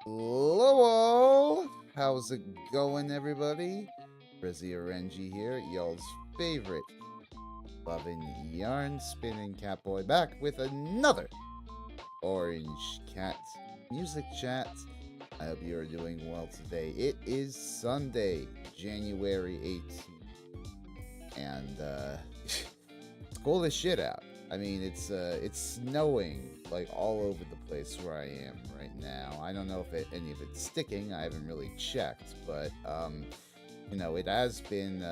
Hello, how's it going, everybody? Rizzy Orenji here, y'all's favorite loving yarn spinning catboy, back with another Orange Cat music chat. I hope you are doing well today. It is Sunday, January 18th, and it's cold as shit out. I mean, it's snowing like all over the place where I am right now. I don't know if any of it's sticking. I haven't really checked, but it has been.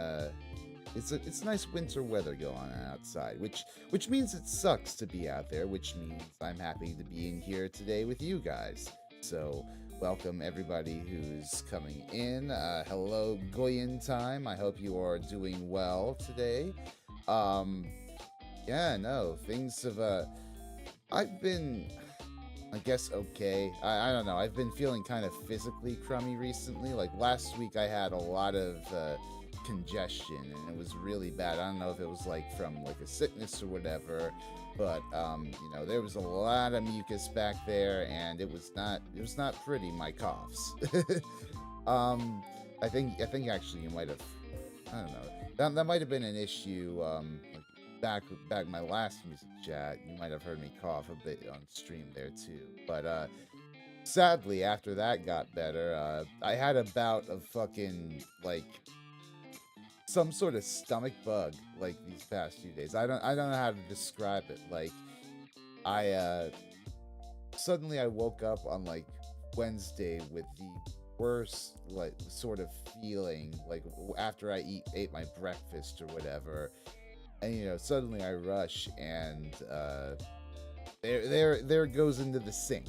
It's nice winter weather going on outside, which means it sucks to be out there, which means I'm happy to be in here today with you guys. So welcome everybody who's coming in. Hello, Goyen time. I hope you are doing well today. Yeah, no, things have, I've been, I guess, okay. I don't know. I've been feeling kind of physically crummy recently. Like last week, I had a lot of congestion, and it was really bad. I don't know if it was like from like a sickness or whatever, but there was a lot of mucus back there, and it was not pretty. My coughs. I think actually you might have, I don't know. That might have been an issue. Back my last music chat, you might have heard me cough a bit on stream there too. But sadly, after that got better, I had a bout of fucking like some sort of stomach bug like these past few days. I don't know how to describe it. Like I suddenly I woke up on like Wednesday with the worst like sort of feeling like after I ate my breakfast or whatever, and suddenly I rush and there goes into the sink.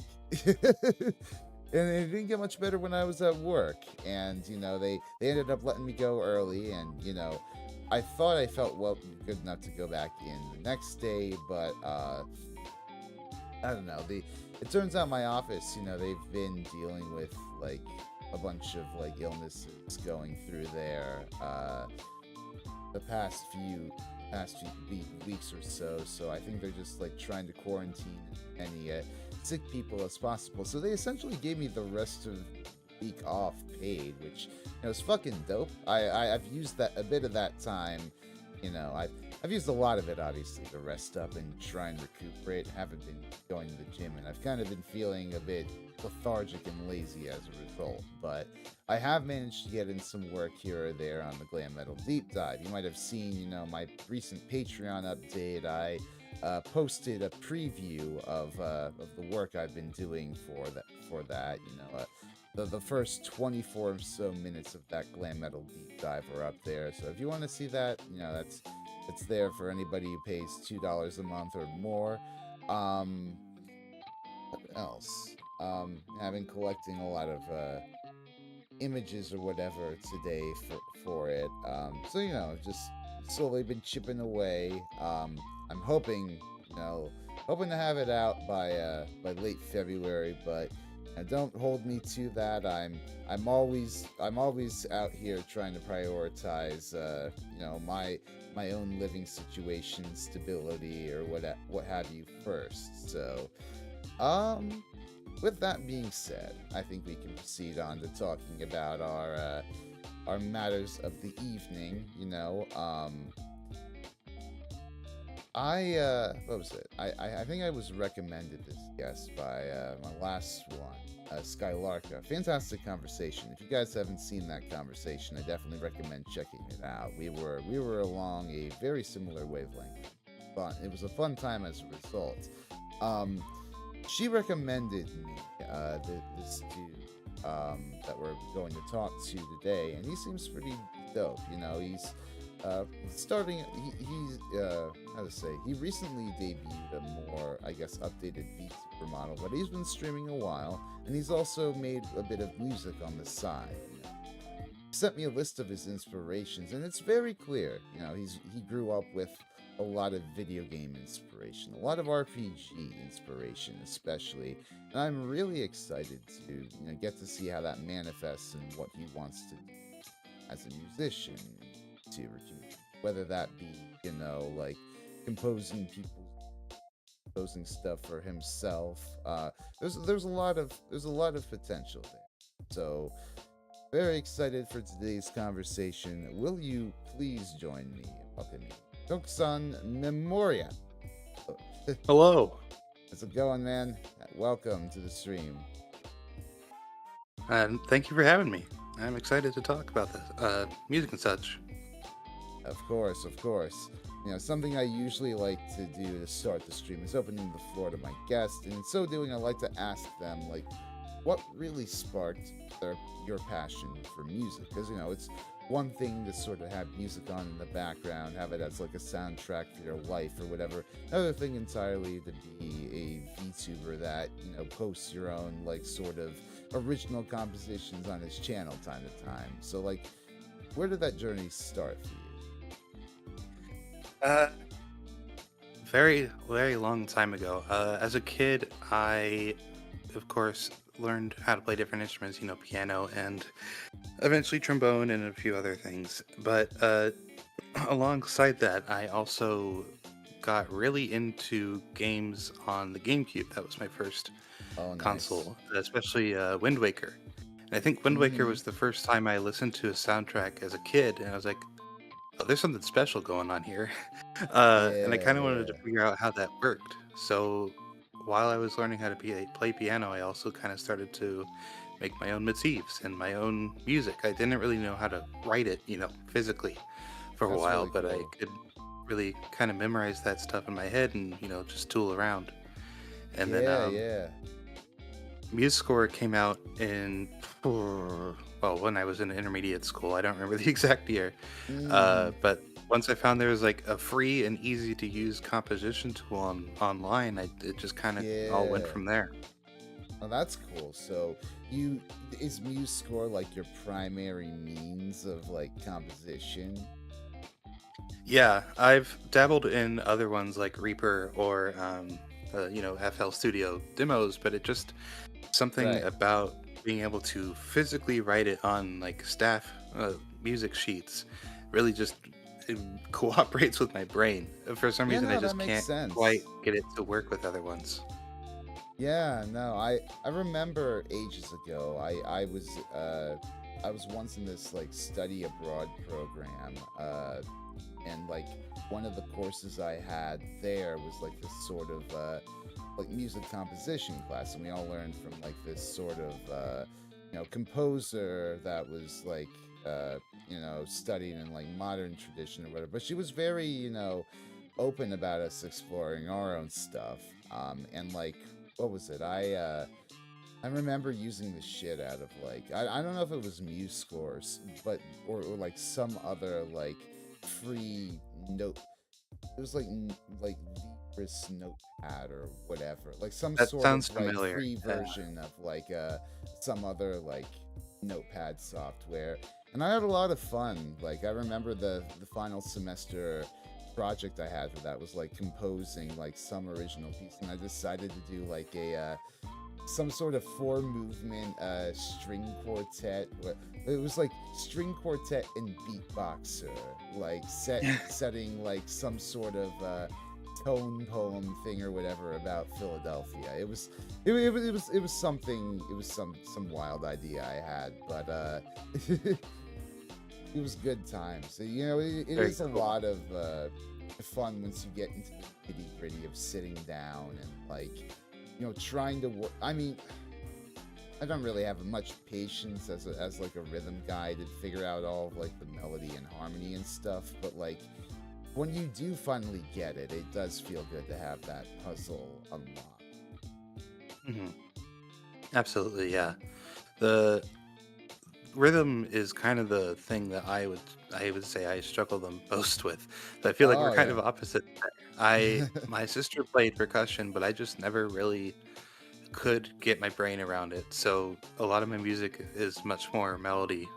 And it didn't get much better when I was at work, and they ended up letting me go early, and I thought I felt well good enough to go back in the next day, but I don't know. It turns out my office, they've been dealing with like a bunch of like illnesses going through there the past few weeks or so. So I think they're just like trying to quarantine as many sick people as possible. So they essentially gave me the rest of the week off paid, which is fucking dope. I've used that a bit of that time. I've used a lot of it, obviously, to rest up and try and recuperate. Haven't been going to the gym, and I've kind of been feeling a bit lethargic and lazy as a result. But I have managed to get in some work here or there on the Glam Metal Deep Dive. You might have seen, my recent Patreon update. I posted a preview of the work I've been doing for that. The first 24 or so minutes of that Glam Metal Deep Dive are up there. So if you want to see that, it's there for anybody who pays $2 a month or more. What else? I've been collecting a lot of images or whatever today for it. So just slowly been chipping away. I'm hoping to have it out by late February, but don't hold me to that. I'm always out here trying to prioritize my own living situation, stability, or what have you first. So with that being said, I think we can proceed on to talking about our matters of the evening. What was it? I think I was recommended this guest by my last one, Skylarka. Fantastic conversation. If you guys haven't seen that conversation, I definitely recommend checking it out. We were along a very similar wavelength. It was a fun time as a result. She recommended me this dude that we're going to talk to today, and he seems pretty dope. He's starting. He's how to say? He recently debuted a more, I guess, updated Vtuber model, but he's been streaming a while, and he's also made a bit of music on the side. He sent me a list of his inspirations, and it's very clear. He grew up with a lot of video game inspiration, a lot of RPG inspiration, especially, and I'm really excited to get to see how that manifests in what he wants to do as a musician, whether that be like composing stuff for himself, there's a lot of potential there. So very excited for today's conversation. Will you please join me in welcoming Toksan Memoria? Hello, How's it going, man? Welcome to the stream. and thank you for having me. I'm excited to talk about this music and such. Of course, of course. Something I usually like to do to start the stream is opening the floor to my guest, and in so doing, I like to ask them, like, what really sparked your passion for music? Because, it's one thing to sort of have music on in the background, have it as like a soundtrack for your life or whatever. Another thing entirely to be a VTuber that, posts your own, like, sort of original compositions on his channel time to time. So, like, where did that journey start for Uh, very, very long time ago. As a kid, I, of course, learned how to play different instruments, piano and eventually trombone and a few other things. But alongside that, I also got really into games on the GameCube. That was my first you? Oh, nice. console, especially Wind Waker. And I think Wind Waker Mm-hmm. was the first time I listened to a soundtrack as a kid, and I was like, oh, there's something special going on here. And I Yeah, kind of wanted to yeah. figure out how that worked. So while I was learning how to play piano, I also kind of started to make my own motifs and my own music. I didn't really know how to write it, physically for a That's while, really but I cool. could really kind of memorize that stuff in my head and, just tool around. And then Yeah, yeah. MuseScore came out in, well, when I was in intermediate school. I don't remember the exact year. Mm-hmm. But once I found there was like a free and easy to use composition tool online, it just kind of all went Yeah. from there. Oh, that's cool. So, you is MuseScore like your primary means of like composition? Yeah, I've dabbled in other ones like Reaper or, FL Studio demos, but it just something Right. about being able to physically write it on like staff music sheets really just it cooperates with my brain. For some Yeah, reason, I no, that just makes can't quite sense. get it to work with other ones. Yeah, no, I remember ages ago. I was once in this like study abroad program, and like one of the courses I had there was like this sort of like music composition class, and we all learned from like this sort of composer that was like studying in like modern tradition or whatever. But she was very open about us exploring our own stuff. And like, what was it? I remember using the shit out of like I don't know if it was Muse scores, but or like some other like free note. It was like like Libris Notepad or whatever, like some That sort sounds of like familiar. free Yeah. version of like some other like notepad software. And I had a lot of fun. Like I remember the final semester project I had for that was like composing like some original piece, and I decided to do like a some sort of four movement string quartet. It was like string quartet and beatboxer, like setting like some sort of tone poem thing or whatever about Philadelphia. It was something. It was some wild idea I had, but it was good times. So, it Very is a cool. lot of fun once you get into the nitty gritty of sitting down and like trying to work. I mean, I don't really have much patience as like a rhythm guy to figure out all of like the melody and harmony and stuff, but like when you do finally get it, it does feel good to have that puzzle unlocked. Hmm. Absolutely, yeah. The rhythm is kind of the thing that I would say I struggle the most with. So I feel like we're Oh kind yeah. of opposite there. My sister played percussion, but I just never really could get my brain around it. So a lot of my music is much more melody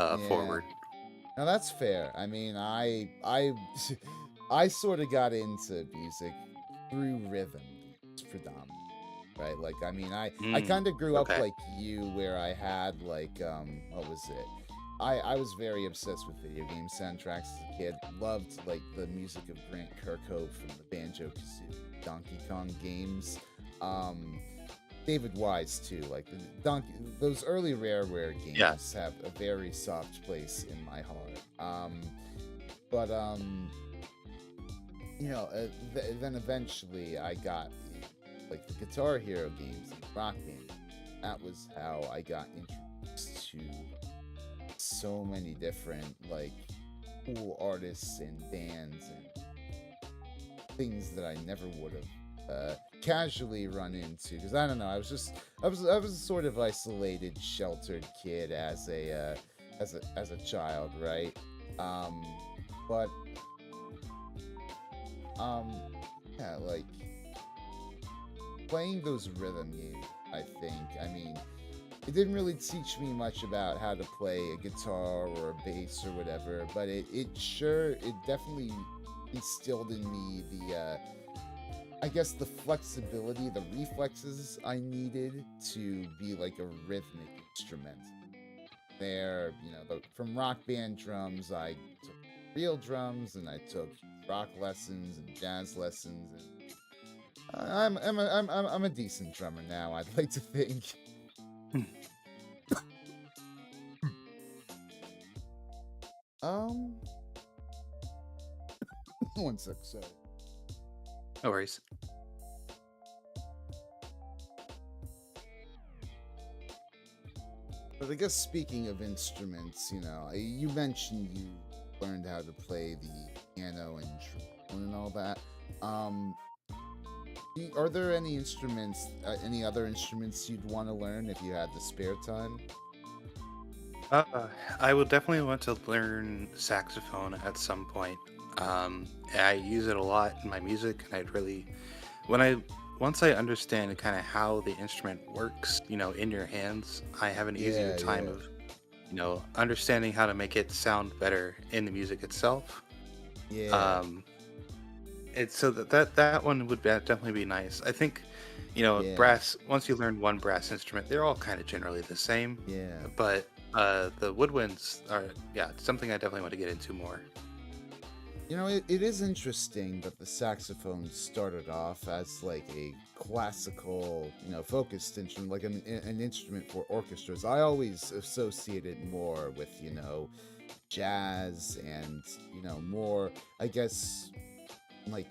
Yeah. forward. Now that's fair. I mean, I I sort of got into music through rhythm games predominantly, right? Like, I mean, I Mm, kind of grew up okay. like you, where I had like what was it? I was very obsessed with video game soundtracks as a kid. Loved like the music of Grant Kirkhope from the Banjo Kazooie Donkey Kong games. Um, David Wise too. Like the Donkey, those early Rareware Yeah. games have a very soft place in my heart. But then eventually I got like the Guitar Hero games and Rock Band. That was how I got introduced to so many different like cool artists and bands and things that I never would have casually run into. Because I don't know, I was a sort of isolated, sheltered kid as a child, right? Um, but um, yeah, like playing those rhythm games. I think. I mean, it didn't really teach me much about how to play a guitar or a bass or whatever, but it definitely instilled in me the I guess the flexibility, the reflexes I needed to be like a rhythmic instrument. From Rock Band drums, I took real drums and I took rock lessons and jazz lessons, and I'm a decent drummer now. I'd like to think. Hmm. Um, one sec, sorry. No worries. But I guess speaking of instruments, you mentioned you learned how to play the piano and trombone and all that. Um, are there any other instruments you'd want to learn if you had the spare time? Uh, I will definitely want to learn saxophone at some point. I use it a lot in my music, and I'd really, when I once I understand kind of how the instrument works, in your hands, I have an easier Yeah, time yeah, of, understanding how to make it sound better in the music itself. yeah, Um, it's so that one would definitely be nice. I think, yeah, brass. Once you learn one brass instrument, they're all kind of generally the same. yeah. But the woodwinds are, yeah, something I definitely want to get into more. It is interesting that the saxophone started off as like a classical, focused instrument, like an instrument for orchestras. I always associate it more with, jazz and, more, I guess, like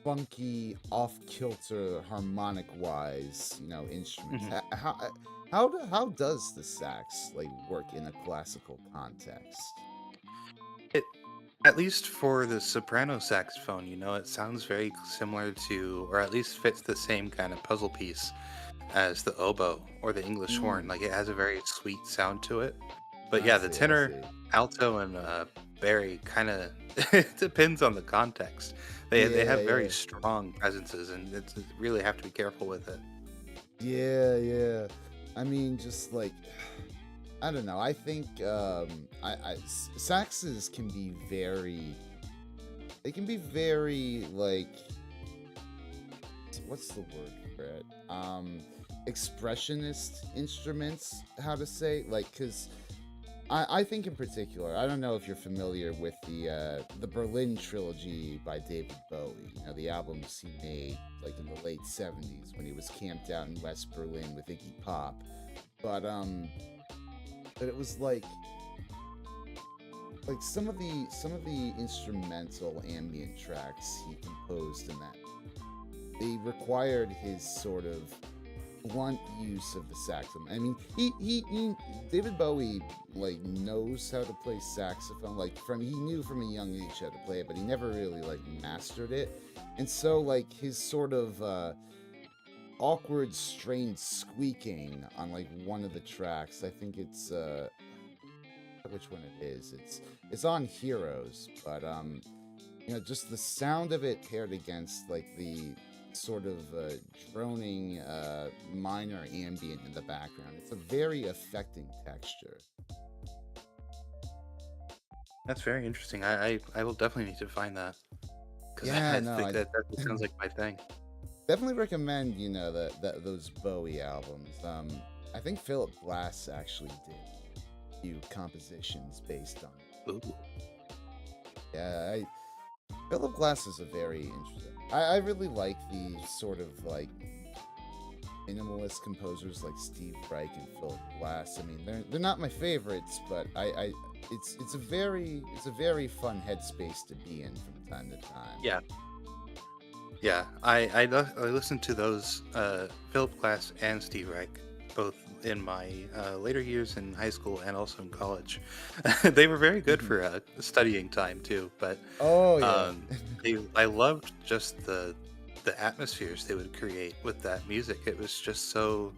funky, off kilter, harmonic wise, instruments. Mhm. How does the sax like work in a classical context? It, at least for the soprano saxophone, it sounds very similar to, or at least fits the same kind of puzzle piece as the oboe or the English horn. Mm, Like it has a very sweet sound to it. But I yeah, the see, I tenor, see. alto, and bari kind of it depends on the context. They Yeah, have very yeah. strong presences, and you really have to be careful with it. Yeah, yeah. I mean, just like I don't know. I think saxes can be very. They can be very like what's the word for it? Expressionist instruments. How to say like because I think in particular, I don't know if you're familiar with the Berlin trilogy by David Bowie. The albums he made like in the late '70s when he was camped out in West Berlin with Iggy Pop. But it was like some of the instrumental ambient tracks he composed in that they required his sort of blunt use of the saxophone. I mean, he David Bowie like knows how to play saxophone. Like he knew from a young age how to play it, but he never really like mastered it. And so like his sort of awkward, strained squeaking on like one of the tracks. I think it's which one it is. It's on Heroes, but just the sound of it paired against like the sort of droning minor ambient in the background. It's a very affecting texture. That's very interesting. I will definitely need to find that because Yeah, I no, think that sounds like my thing. definitely recommend that those Bowie albums. I think Philip Glass actually did a few compositions based on it. Ooh. Yeah, Philip Glass is a very interesting. I really like the sort of like minimalist composers like Steve Reich and Philip Glass. I mean, they're not my favorites, but it's a very fun headspace to be in from time to time. Yeah, yeah. I listened to those Philip Glass and Steve Reich both in my later years in high school and also in college. They were very good Mhm. for studying time too, but Oh yeah. um, I loved just the atmospheres they would create with that music. It was just so,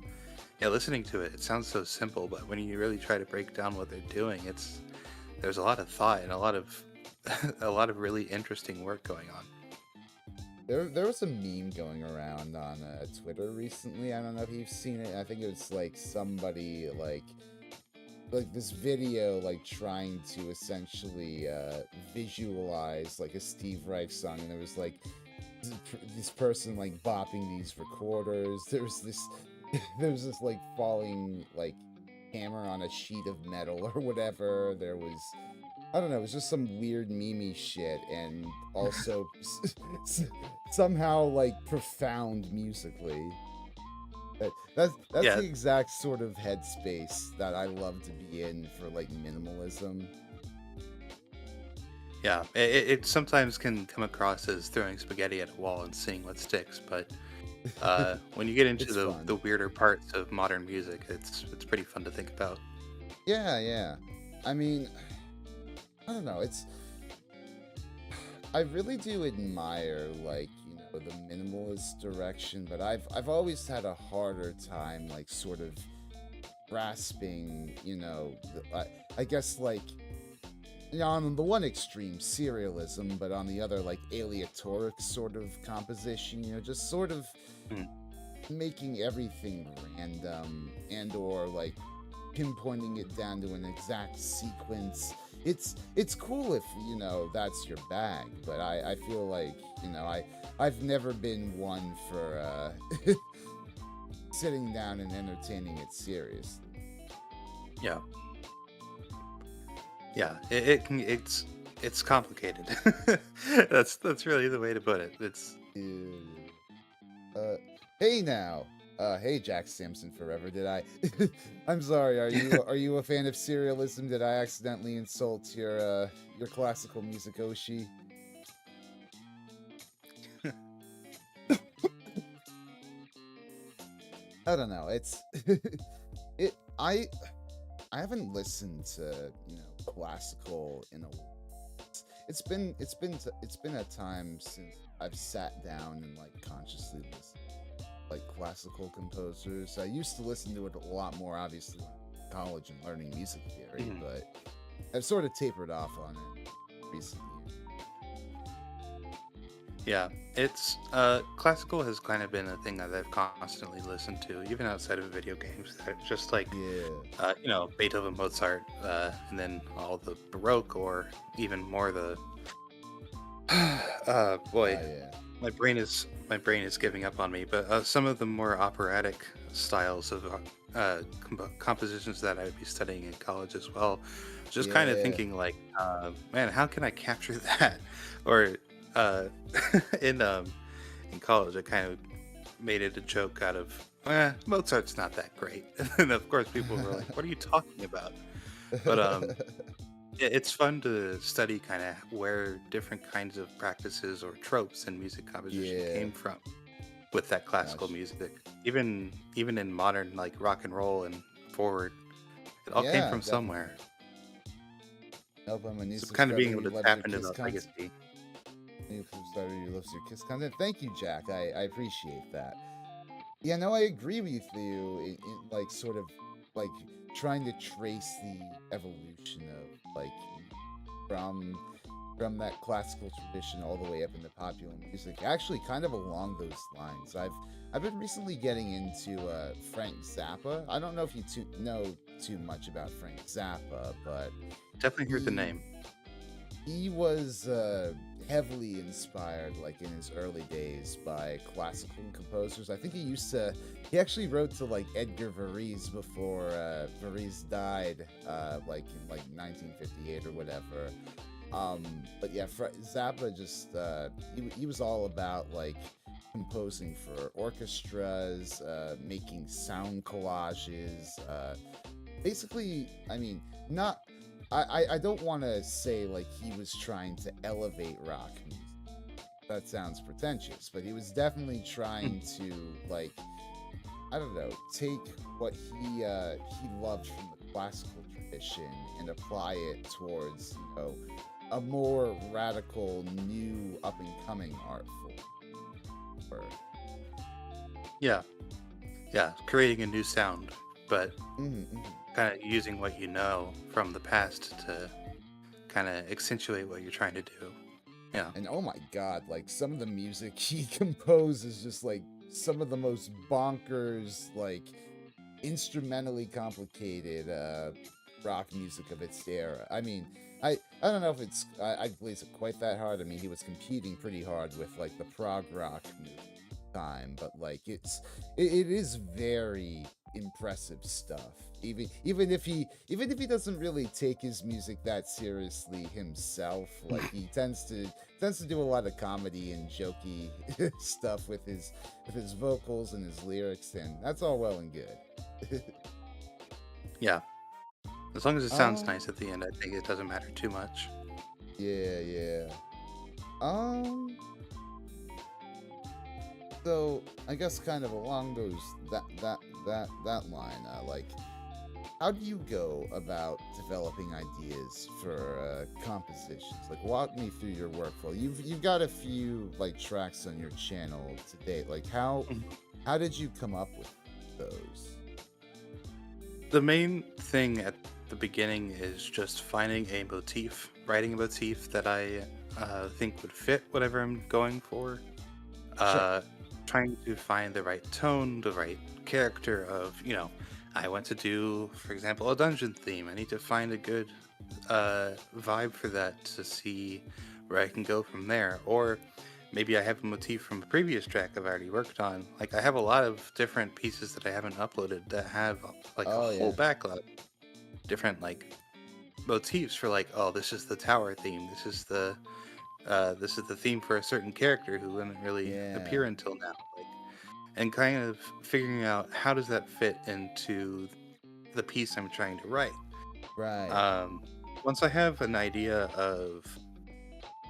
yeah, listening to it, it sounds so simple, but when you really try to break down what they're doing, there's a lot of thought and a lot of a lot of really interesting work going on. There was a meme going around on Twitter recently. I don't know if you've seen it. I think it was like somebody like this video like trying to essentially visualize like a Steve Reich song, and there was like this person like bopping these recorders. There was this there was this like falling like hammer on a sheet of metal or whatever. There was, I don't know, it was just some weird meme shit, and also somehow like profound musically. That's Yeah, the exact sort of headspace that I love to be in for like minimalism. yeah. It sometimes can come across as throwing spaghetti at a wall and seeing what sticks, but when you get into It's the fun. weirder parts of modern music, it's pretty fun to think about. Yeah, yeah. I mean, I don't know. It's I really do admire like, the minimalist direction, but I've always had a harder time like sort of grasping, I guess like, on the one extreme serialism, but on the other like aleatoric sort of composition, just sort of Mm. making everything random and or like pinpointing it down to an exact sequence. It's cool if that's your bag, but I feel like I've never been one for sitting down and entertaining it seriously. Yeah, yeah. It's complicated. That's really the way to put it. It's Ew. Uh, hey now. Hey Jack Sampson forever. Did I? I'm sorry. Are you a fan of serialism? Did I accidentally insult your classical music Oshi? I don't know. It's it. I haven't listened to classical in a. It's been a time since I've sat down and like consciously listened like classical composers. I used to listen to it a lot more, obviously, when I was in college and learning music theory, Mhm. but I've sort of tapered off on it recently. Yeah, it's classical has kind of been a thing that I've constantly listened to, even outside of video games. Just like Yeah. Beethoven, Mozart, and then all the Baroque, or even more the boy, Yeah. my brain is giving up on me. But some of the more operatic styles of compositions that I would be studying in college as well. Just kind of Yeah. thinking like, man, how can I capture that? Or uh, in in college, I kind of made it a joke out of, Mozart's not that great, and of course people were like, "What are you talking about?" But it's fun to study kind of where different kinds of practices or tropes in music composition Yeah. came from with that classical Gosh. music. Even in modern like rock and roll and forward, it all came Yeah, from definitely. somewhere. Nope, I'm a So nuisance kind of being forever. able He to loves your tap into kiss that content. legacy. New starter, he loves your kiss content. Thank you, Jack. I appreciate that. Yeah, no, I agree with you in like sort of like trying to trace the evolution of like from from that classical tradition all the way up into popular music. Actually, kind of along those lines. I've been recently getting into Frank Zappa. I don't know if you know too much about Frank Zappa, but Definitely heard the he name. he was heavily inspired like in his early days by classical composers. I think he actually wrote to like Edgar Varese before Varese died like in like 1958 or whatever. But yeah, Zappa just he was all about like composing for orchestras, making sound collages. Basically, I mean, not. I don't want to say like he was trying to elevate rock music. That sounds pretentious, but he was definitely trying to like, I don't know, take what he loved from the classical tradition and apply it towards, a more radical, new, up and coming art form. Yeah, yeah, creating a new sound, but Mm-hmm. kind of using what you know from the past to kind of accentuate what you're trying to do. Yeah. And oh my god, like some of the music he composed is just like some of the most bonkers, like instrumentally complicated rock music of its era. I mean, I don't know if I believe it's quite that hard. I mean, he was competing pretty hard with like the prog rock music time, but like it is very impressive stuff. Even if he doesn't really take his music that seriously himself, like he tends to do a lot of comedy and jokey stuff with his vocals and his lyrics, and that's all well and good. Yeah. As long as it sounds um nice at the end, I think it doesn't matter too much. yeah. Um so I guess kind of along those that line, like how do you go about developing ideas for compositions? Like, walk me through your workflow. You've got a few like tracks on your channel to date. Like, Mhm. how did you come up with those? The main thing at the beginning is just finding a motif, writing a motif that I think would fit whatever I'm going for. Sure. Uh, Trying to find the right tone, the right character of, I want to do, for example, a dungeon theme. I need to find a good vibe for that to see where I can go from there. Or maybe I have a motif from a previous track I've already worked on. Like, I have a lot of different pieces that I haven't uploaded that have like a Oh whole yeah. backlog, different like motifs for like, oh, this is the tower theme. This is the theme for a certain character who didn't really Yeah. appear until now. Like, and kind of figuring out how does that fit into the piece I'm trying to write. Right. Um, Once I have an idea of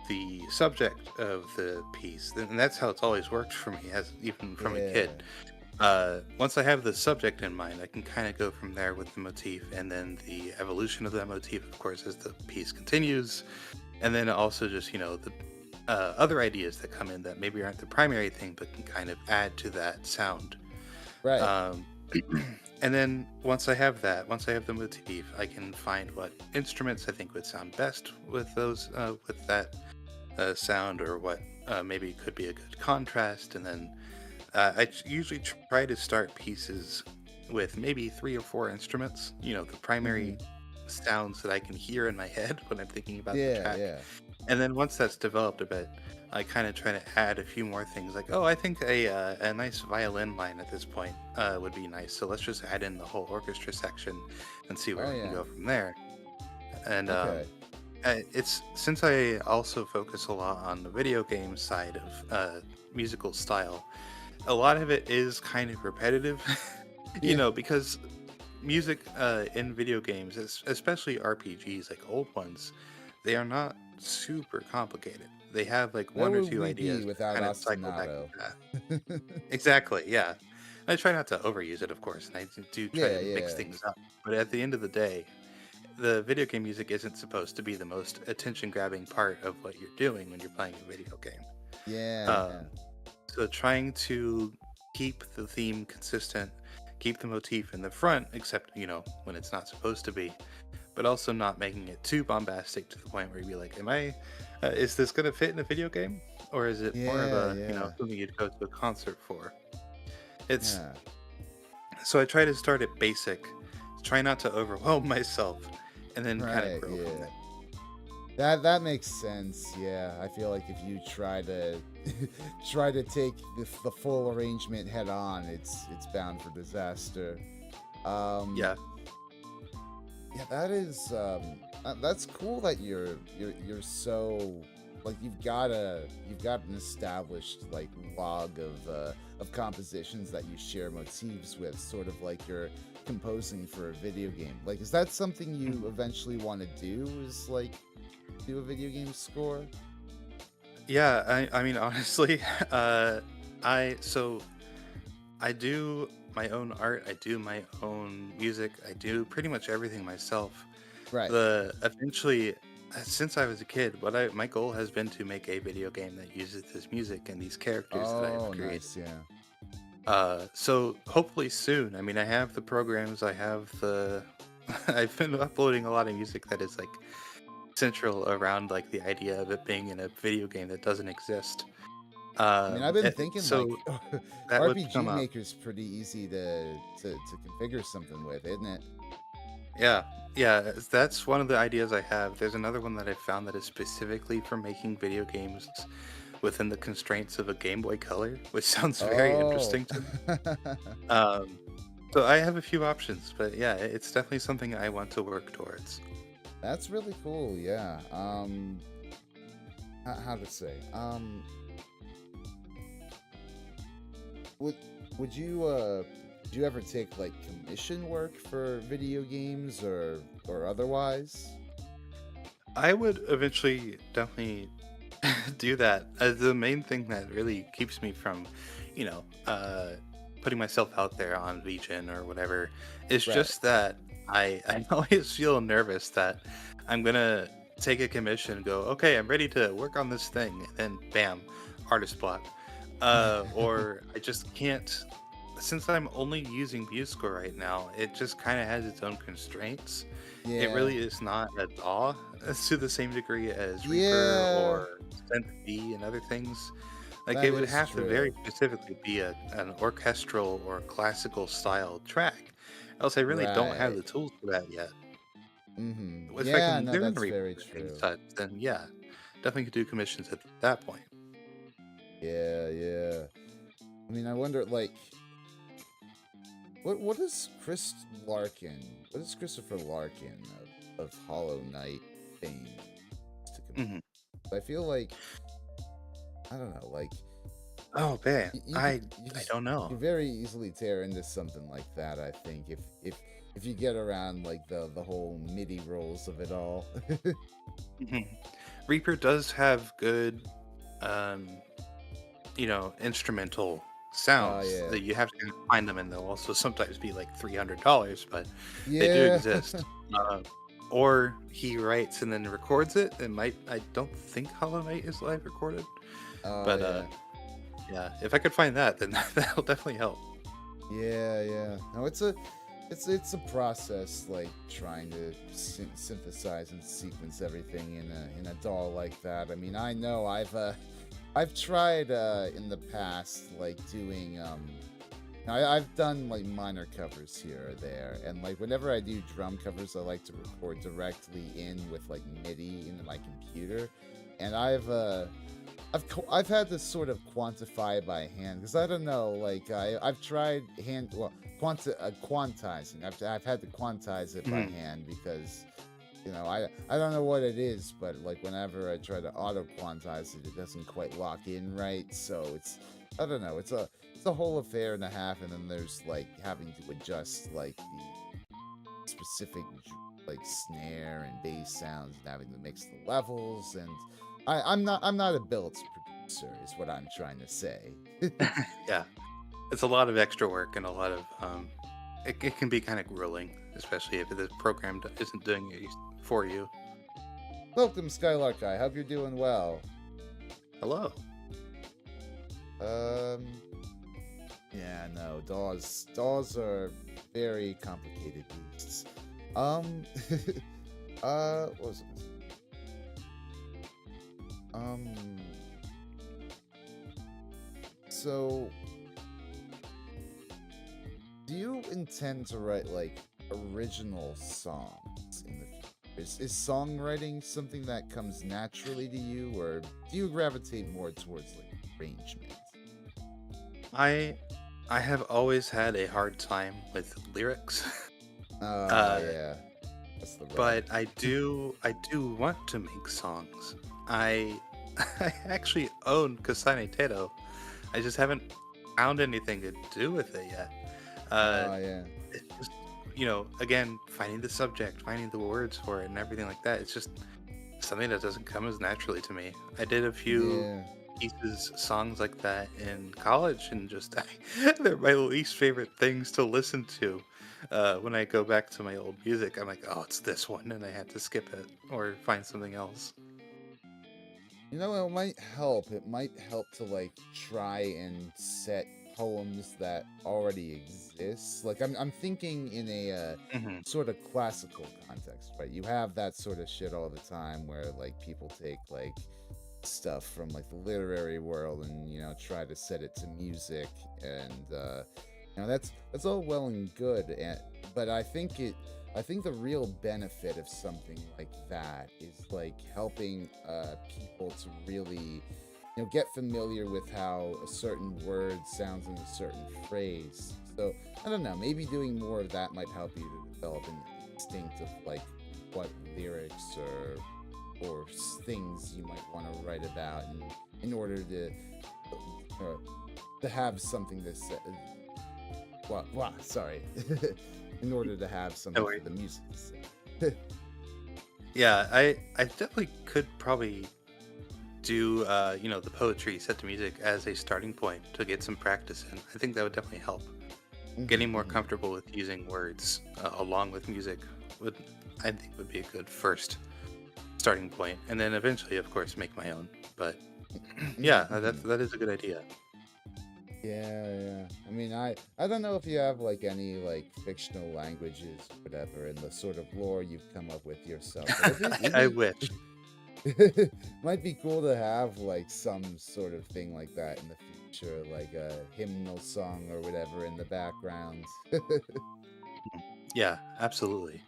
the subject of the piece, and that's how it's always worked for me, as even from a Yeah. kid. Once I have the subject in mind, I can kind of go from there with the motif, and then the evolution of that motif, of course, as the piece continues, and then also just the other ideas that come in that maybe aren't the primary thing, but can kind of add to that sound. Right. Um, and then once I have the motif, I can find what instruments I think would sound best with those, with that sound, or what maybe could be a good contrast. And then usually try to start pieces with maybe 3 or 4 instruments. The Mm-hmm. primary sounds that I can hear in my head when I'm thinking about the Yeah. track. Yeah. And then once that's developed a bit, I kind of try to add a few more things. Like, oh, I think a nice violin line at this point would be nice. So let's just add in the whole orchestra section and see where Oh we can yeah. go from there. And Okay. it's since I also focus a lot on the video game side of musical style, a lot of it is kind of repetitive, Yeah. because music in video games, especially RPGs, like old ones, they are not super complicated. They have like Where one or would two we be ideas that without kind of cycle back ostinato? to that. Exactly, yeah. I try not to overuse it, of course, and I do try Yeah. to mix Yeah. things up. But at the end of the day, the video game music isn't supposed to be the most attention grabbing part of what you're doing when you're playing a video game. Yeah. Yeah. Um, so trying to keep the theme consistent, keep the motif in the front, except, when it's not supposed to be, but also not making it too bombastic to the point where you'd be like, is this going to fit in a video game? Or is it more of Yeah. a, Yeah. something you'd go to a concert for? It's, Yeah. so I try to start at basic, try not to overwhelm myself, and then kind of Right. grow from Yeah. there. That makes sense. Yeah, I feel like if you try to try to take the full arrangement head on, it's bound for disaster. Um, Yeah. yeah, that's cool that you're so like you've got an established like log of compositions that you share motifs with, sort of like you're composing for a video game. Like, is that something you Mhm. eventually want to do? Is like do a video game score? Yeah, I mean, honestly, I so I do my own art, I do my own music, I do pretty much everything myself. Right. The eventually, since I was a kid, my goal has been to make a video game that uses this music and these characters that I've Oh, created. nice. Yeah. So hopefully soon. I mean, I have the programs, I have the I've been uploading a lot of music that is like central around like the idea of it being in a video game that doesn't exist. I mean, I've been thinking like So that would come RPG up. Maker's pretty easy to configure something with, isn't it? Yeah, yeah, that's one of the ideas I have. There's another one that I found that is specifically for making video games within the constraints of a Game Boy Color, which sounds very Oh. interesting to me. Um, so I have a few options, but yeah, it's definitely something I want to work towards. That's really cool. Yeah. How to say? Would would you ever take like commission work for video games or otherwise? I would eventually definitely do that. The main thing that really keeps me from, you know, putting myself out there on VGen or whatever is Right. just that I always feel nervous that I'm gonna take a commission and go, okay, I'm ready to work on this thing, and then bam, artist block. Or I just can't. Since I'm only using MuseScore right now, it just kind of has its own constraints. It Yeah. really is not at all to the same degree as Reaper Yeah. or Synth and other things. Like That it would is have to very true. specifically be an orchestral or classical style track. Else I really don't have Right. the tools for that yet. If I Yeah, can no, learn that's very Reaper and true. such, then yeah, definitely could do commissions at that point. Yeah, yeah. I mean, I wonder like what is Chris Larkin? What is Christopher Larkin of Hollow Knight fame to Hmm. I feel like I don't know, like Oh man, you could I don't know. you could very easily tear into something like that. I think if you get around like the whole MIDI rolls of it all. Mhm. Reaper does have good, um, instrumental Oh sounds yeah, that you have to kind of find them, and they'll also sometimes be like $300, but they do yeah. exist. Or he writes and then records it. It might. I don't think Hollow Knight is live recorded, Oh but yeah, yeah, if I could find that, then that'll definitely help. yeah, yeah. No, it's a process like trying to synthesize and sequence everything in a DAW like that. I mean, I know I've tried in the past like doing I've done like minor covers here or there, and like whenever I do drum covers, I like to record directly in with like MIDI into my computer, and I've had to sort of quantify by hand because I don't know, like I've tried quantizing. I've had to quantize it by Mhm. hand because I don't know what it is, but like whenever I try to auto quantize it, it doesn't quite lock in right. So I don't know. It's a whole affair and a half, and then there's like having to adjust like the specific like snare and bass sounds and having to mix the levels. And I'm not a built producer, is what I'm trying to say. Yeah, it's a lot of extra work and a lot of it can be kind of grueling, especially if the program isn't doing it for you. Welcome, Skylark Guy. Hope you're doing well. Hello. Um, yeah, no, DAWs are very complicated beasts. Um, what was it? Um, so do you intend to write like original songs in the future? Is songwriting something that comes naturally to you, or do you gravitate more towards like arrangement? I I have always had a hard time with lyrics. Oh uh yeah, that's the rub. but I do want to make songs. I I actually own Kasane Teto. I just haven't found anything to do with it yet. Uh, Oh yeah, it's just, again, finding the subject, finding the words for it, and everything like that. It's just something that doesn't come as naturally to me. I did a few yeah. pieces, songs like that in college, and just they're my least favorite things to listen to. When I go back to my old music, I'm like, oh, it's this one, and I had to skip it or find something else. You know, it might help. It might help to like try and set poems that already exist. Like I'm thinking in a Hmm. sort of classical context, right? You have that sort of shit all the time where like people take like stuff from like the literary world and try to set it to music and that's all well and good but I think the real benefit of something like that is like helping people to really get familiar with how a certain word sounds in a certain phrase. So I don't know, maybe doing more of that might help you to develop an instinct of like what lyrics or things you might want to write about in order uh, to have something to say. Sorry. In order to have No something for worries. the music to say. Yeah, I definitely could probably do the poetry set to music as a starting point to get some practice in. I think that would definitely help. Getting more Hmm. comfortable with using words along with music would, I think, would be a good first starting point, and then eventually, of course, make my own. But yeah, Hmm. that is a good idea. Yeah. I mean, I don't know if you have like any like fictional languages, or whatever, in the sort of lore you've come up with yourself, but it'd I be wish. might be cool to have like some sort of thing like that in the future, like a hymnal song or whatever in the background. Yeah, absolutely.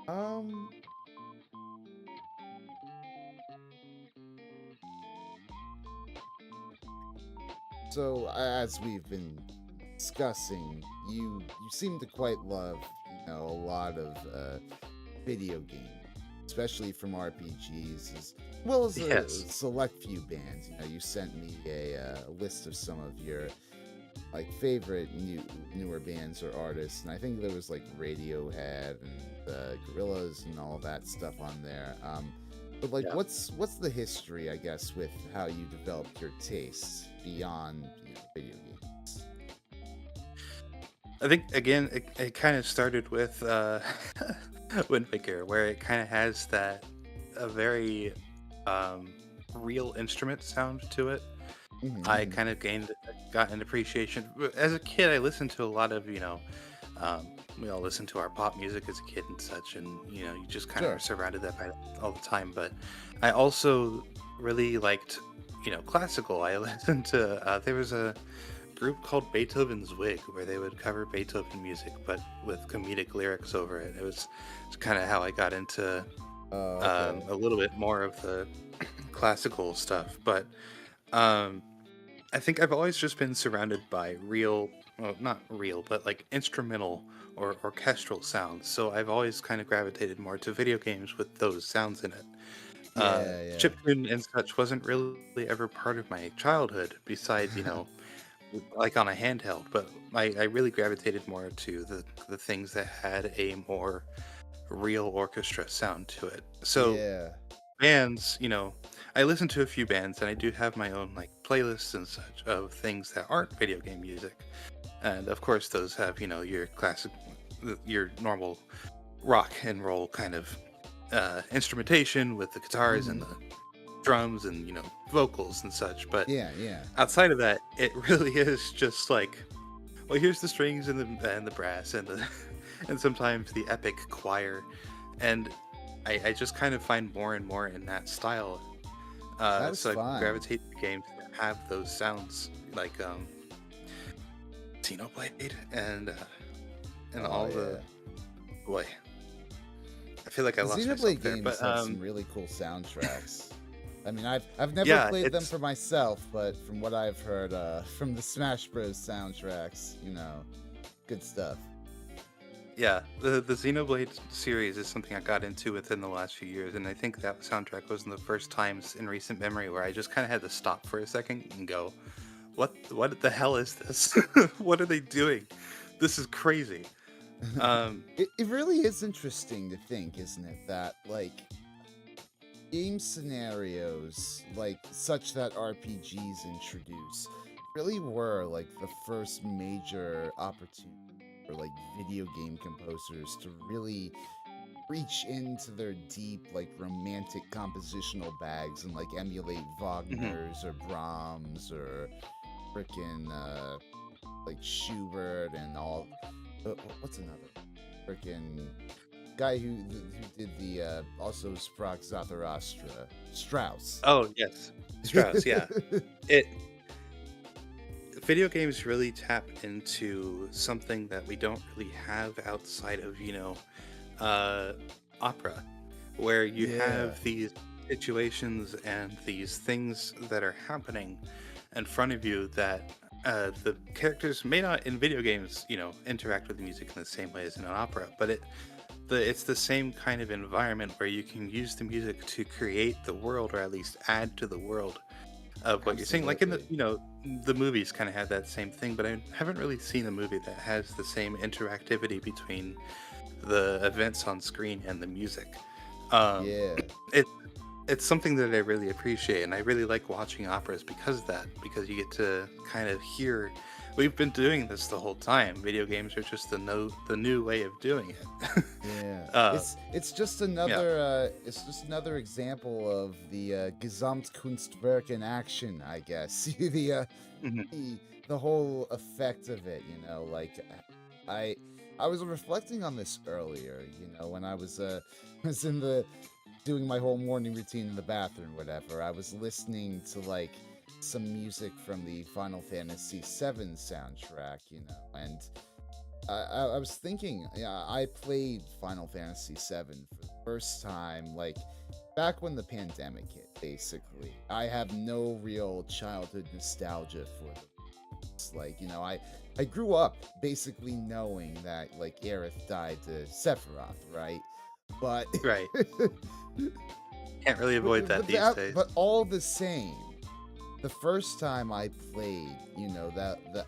um, so as we've been discussing, you seem to quite love, a lot of video games, especially from RPGs, as well as a Yes. select few bands. You sent me a list of some of your like favorite newer bands or artists, and I think there was like Radiohead and Gorillas and all that stuff on there. But like, Yeah. what's the history, I guess, with how you developed your tastes beyond video games? I think again, it kind of started with Wind Waker, where it kind of has that a very um, real instrument sound to it. I Hmm. kind of got an appreciation. As a kid, I listened to a lot of, we all listened to our pop music as a kid and such, and you just kind of are Sure. surrounded that by all the time. But I also really liked, classical. I listened to there was a group called Beethoven's Wig where they would cover Beethoven music, but with comedic lyrics over it. It's kind of how I got into Okay. a little bit more of the classical stuff, but. Um, I think I've always just been surrounded by real, well, not real, but like instrumental or orchestral sounds. So I've always kind of gravitated more to video games with those sounds in it. Yeah. Chiptune and such wasn't really ever part of my childhood, besides, like on a handheld, but I really gravitated more to the things that had a more real orchestra sound to it. So Yeah. bands, I listen to a few bands and I do have my own like playlists and such of things that aren't video game music. And of course those have, your classic your normal rock and roll kind of instrumentation with the guitars and Hmm. the drums and, vocals and such. But Yeah. outside of that, it really is just like, well, here's the strings and the brass and the and sometimes the epic choir. And I just kind of find more and more in that style. That's So I fine. gravitate to games that have those sounds like Xenoblade and Oh all the yeah. boy. I feel like I The lost myself Xenoblade there, games but have some really cool soundtracks. I mean, I've never yeah, played them it's for myself, but from what I've heard from the Smash Bros. Soundtracks, good stuff. Yeah, the Xenoblade series is something I got into within the last few years, and I think that soundtrack was one of the first times in recent memory where I just kind of had to stop for a second and go, What the hell is this? What are they doing? This is crazy." Um, It really is interesting to think, isn't it, that like game scenarios like such that RPGs introduce really were like the first major opportunity for like video game composers to really reach into their deep like romantic compositional bags and like emulate mhm. Wagner's or Brahms or frickin' like Schubert and all. What's another frickin' guy who did the also Sprach Zarathustra, Strauss. Oh, yes. Strauss, yeah. It Video games really tap into something that we don't really have outside of, uh, opera, where you Yeah, have these situations and these things that are happening in front of you that the characters may not in video games, interact with the music in the same way as in an opera, but it's the same kind of environment where you can use the music to create the world or at least add to the world of what you're seeing. Like in absolutely. the movies kind of have that same thing, but I haven't really seen a movie that has the same interactivity between the events on screen and the music. Um, Yeah. it it's something that I really appreciate, and I really like watching operas because of that, because you get to kind of hear. We've been doing this the whole time. Video games are just the new way of doing it. Yeah, uh, yeah. it's just another example of the Gesamtkunstwerk in action, I guess. Mhm. The the whole effect of it, like I I was reflecting on this earlier, when I was was in the doing my whole morning routine in the bathroom, whatever. I was listening to like some music from the Final Fantasy VII soundtrack, and I was thinking, yeah, I played Final Fantasy VII for the first time, like back when the pandemic hit. Basically, I have no real childhood nostalgia for the like, I grew up basically knowing that like Aerith died to Sephiroth, right? But Right. Can't really avoid that but these that days. but all the same, the first time I played, that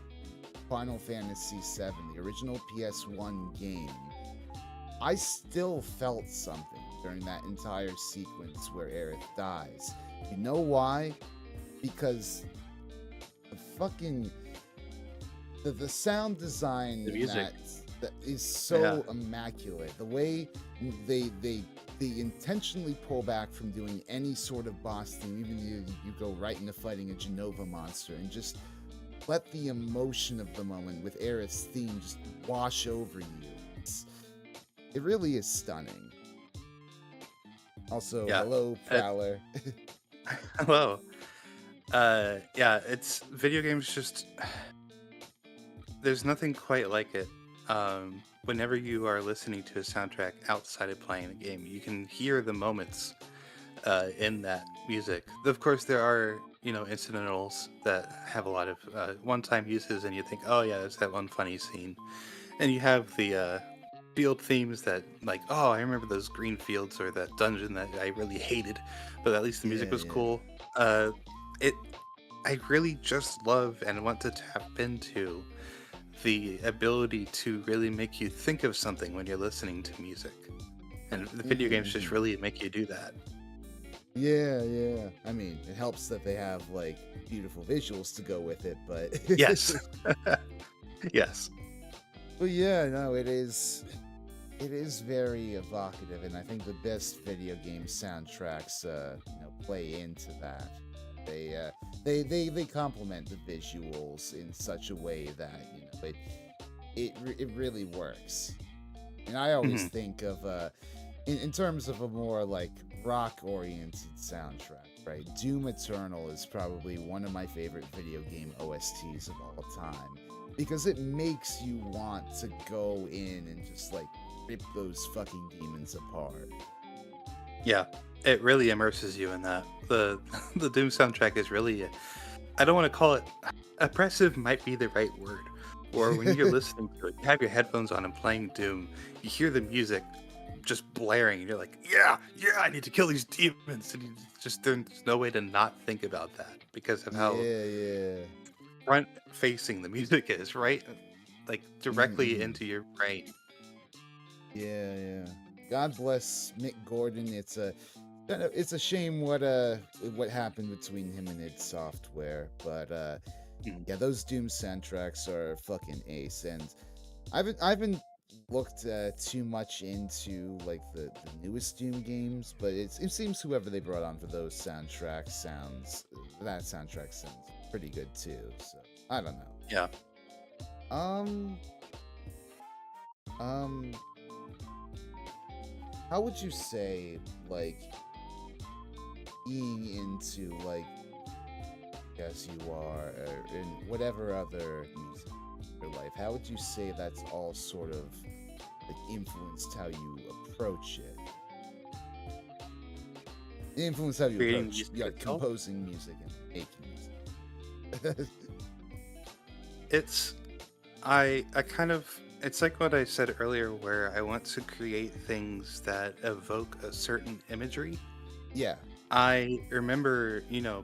Final Fantasy VII, the original PS1 game, I still felt something during that entire sequence where Aerith dies. You know why? Because the fucking the sound design The in music. that is Yeah. so immaculate. The way they they they intentionally pull back from doing any sort of boss theme, even you go right into fighting a Genova monster and just let the emotion of the moment with Aerith's theme just wash over you. It really is stunning. Also, Yeah. hello, Uh, Prowler. hello. Yeah, it's video games just there's nothing quite like it. Whenever you are listening to a soundtrack outside of playing the game, you can hear the moments in that music. Of course, there are incidentals that have a lot of one-time uses, and you think, oh yeah, that's that one funny scene. And you have the field themes that, like, oh, I remember those green fields or that dungeon that I really hated, but at least the music Yeah, was yeah. cool. Uh, it I really just love and want to tap into the ability to really make you think of something when you're listening to music. And the video games just Hmm. really make you do that. Yeah, yeah. I mean, it helps that they have like beautiful visuals to go with it, but Yes. Yes. but yeah, no, it is very evocative, and I think the best video game soundtracks, play into that. They they complement the visuals in such a way that it really works. And I always Mhm. think of in terms of a more like rock oriented soundtrack, right? Doom Eternal is probably one of my favorite video game OSTs of all time because it makes you want to go in and just like rip those fucking demons apart. Yeah. It really immerses you in that. The the Doom soundtrack is really I don't want to call it oppressive might be the right word, or when you're listening to it, you have your headphones on and playing Doom, you hear the music just blaring, and you're like, yeah, yeah, I need to kill these demons. And you just there's no way to not think about that because of how Yeah, yeah. front facing the music is, right? Like directly Mm-hmm. into your brain. Yeah, yeah. God bless Mick Gordon. It's a shame what happened between him and id Software, but Mm. yeah, those Doom soundtracks are fucking ace. And I haven't looked too much into like the newest Doom games, but it seems whoever they brought on for those soundtracks sounds that soundtrack sounds pretty good too. So I don't know. Yeah. Um um how would you say like being into like yes you are in whatever other music in your life, how would you say that's all sort of like influenced how you approach it? Influence how you Creating approach music yeah, itself. composing music and making music. It's I kind of it's like what I said earlier where I want to create things that evoke a certain imagery. Yeah. I remember,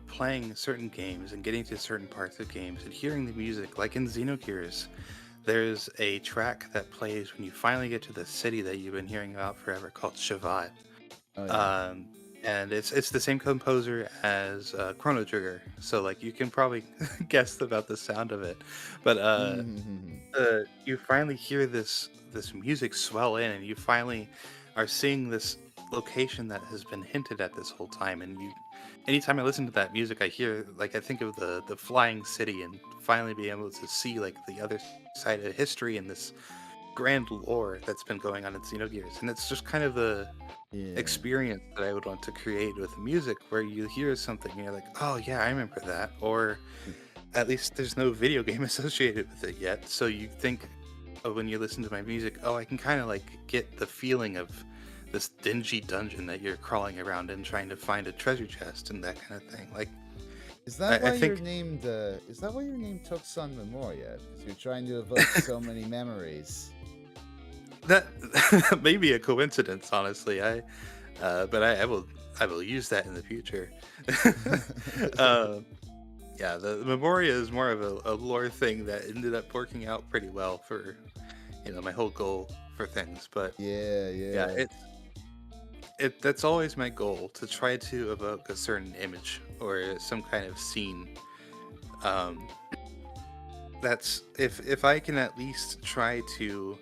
playing certain games and getting to certain parts of games and hearing the music, like in Xenogears. There's a track that plays when you finally get to the city that you've been hearing about forever called Shavat. Oh yeah. Um, and it's the same composer as Chrono Trigger, so like you can probably guess about the sound of it. But Mm-hmm. you finally hear this music swell in, and you finally are seeing this location that has been hinted at this whole time. And anytime I listen to that music, I hear like I think of the flying city, and finally being able to see like the other side of history and this grand lore that's been going on in Xenogears. And it's just kind of the Yeah. experience that I would want to create with music, where you hear something and you're like, oh yeah, I remember that, or at least there's no video game associated with it yet. So you think of when you listen to my music, oh, I can kind of like get the feeling of this dingy dungeon that you're crawling around in trying to find a treasure chest and that kind of thing. Like, Is I, that I why you're think named is that why you're named Toksan Memoria? Because you're trying to evoke so many memories. that may be a coincidence, honestly. I will use that in the future. uh, yeah, the Memoria is more of a lore thing that ended up working out pretty well for my whole goal for things. But Yeah, yeah, yeah. that's always my goal, to try to evoke a certain image or some kind of scene. Um, that's if I can at least try to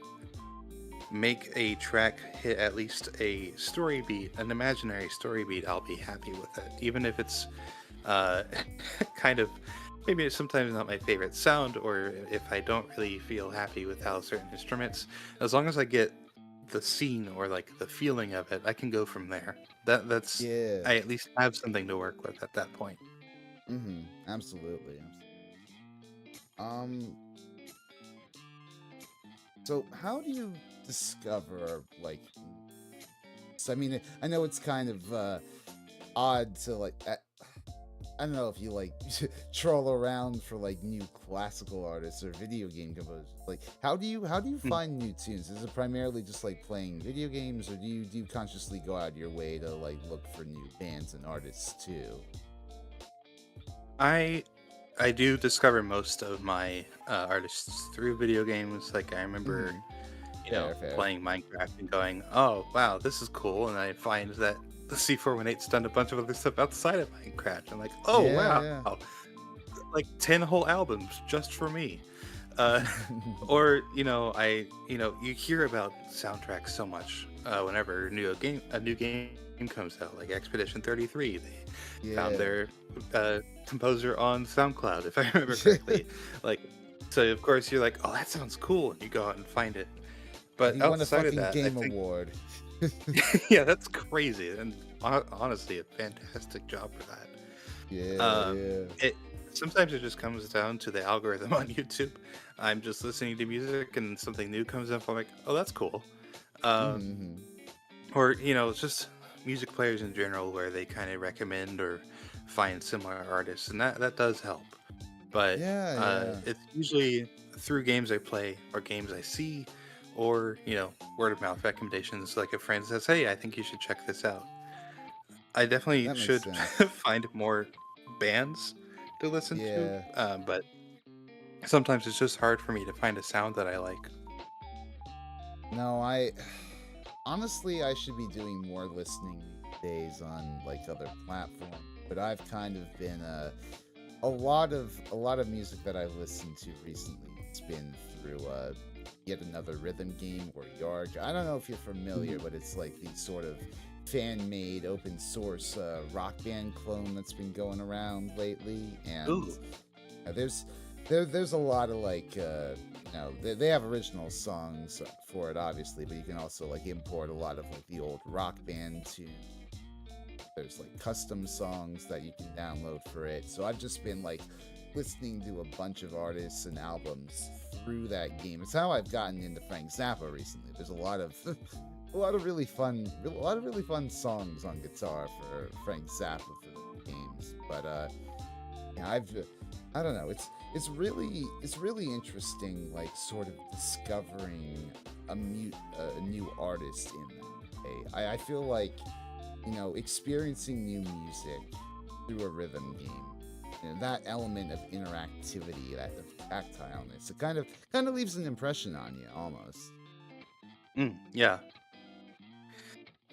make a track hit at least a story beat, an imaginary story beat, I'll be happy with it. Even if it's uh, kind of maybe it's sometimes not my favorite sound, or if I don't really feel happy with how certain instruments, as long as I get the scene or like the feeling of it, I can go from there. That's Yeah. I at least have something to work with at that point. Mm-hmm. Absolutely. Um so how do you discover like so I mean I know it's kind of odd to like I don't know if you like troll around for like new classical artists or video game composers. Like, how do you Mm. find new tunes? Is it primarily just like playing video games, or do you consciously go out of your way to like look for new bands and artists too? I I do discover most of my artists through video games. Like I remember Mm-hmm. Fair, fair. playing Minecraft and going, "Oh, wow, this is cool." And I find that the C418's done a bunch of other stuff outside of Minecraft. I'm like, "Oh, Yeah, wow, yeah. like 10 whole albums just for me." Uh, or you hear about soundtracks so much whenever a new game comes out, like Expedition 33. They found Yeah. their composer on SoundCloud, if I remember correctly. Like, so of course you're like, "Oh, that sounds cool," and you go out and find it. But He won a outside of fucking that, I game think, award. yeah, that's crazy, and honestly, a fantastic job for that. Yeah, yeah. It sometimes it just comes down to the algorithm on YouTube. I'm just listening to music, and something new comes up. I'm like, oh, that's cool. Um, Mm-hmm. or it's just music players in general, where they kind of recommend or find similar artists, and that does help. But Yeah, yeah. it's usually through games I play or games I see, or word of mouth recommendations. Like a friend says, "Hey, I think you should check this out." I definitely That makes should sense. find more bands to listen to, Yeah. but sometimes it's just hard for me to find a sound that I like. No, I honestly I should be doing more listening these days on like other platforms, but I've kind of been a lot of music that I've listened to recently. It's been through yet another rhythm game or Yarg. I don't know if you're familiar, Mhm. but it's like the sort of fan-made open source rock band clone that's been going around lately, and Ooh, there's there's a lot of like they have original songs for it obviously, but you can also like import a lot of like the old rock band tunes. There's like custom songs that you can download for it. So I've just been like listening to a bunch of artists and albums through that game. It's how I've gotten into Frank Zappa recently. There's a lot of really fun songs on guitar for Frank Zappa for the games. But yeah, I don't know. It's really interesting, like sort of discovering a new artist in that way. I feel like experiencing new music through a rhythm game, that element of interactivity, that of tactileness, it kind of leaves an impression on you almost. yeah,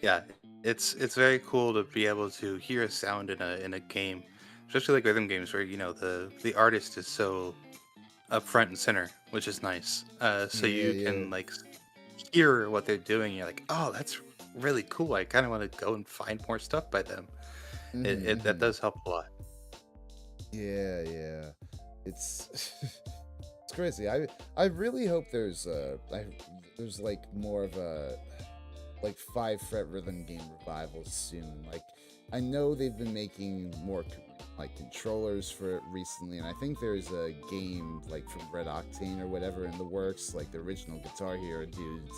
yeah. It's very cool to be able to hear a sound in a game, especially like rhythm games where the artist is so up front and center, which is nice. So Yeah, you yeah. can like hear what they're doing. You're like, oh, that's really cool. I kind of want to go and find more stuff by them. It that Hmm. does help a lot. Yeah, yeah. It's it's crazy. I really hope there's like more of a like 5 fret rhythm game revival soon. Like I know they've been making more like controllers for it recently, and I think there's a game like from Red Octane or whatever in the works. Like the original Guitar Hero dudes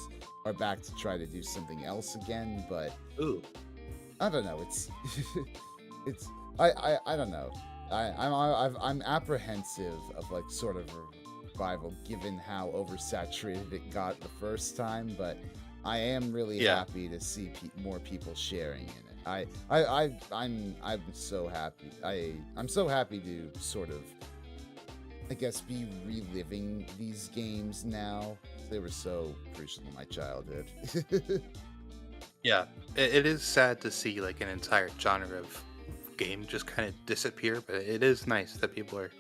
are back to try to do something else again, but Ooh, I don't know. It's it's I don't know. I'm apprehensive of like sort of revival given how oversaturated it got the first time, but I am really yeah, happy to see more people sharing in it. I'm so happy. I'm so happy to sort of I guess be reliving these games now. They were so crucial in my childhood. yeah. It is sad to see like an entire genre of game just kind of disappear, but it is nice that people are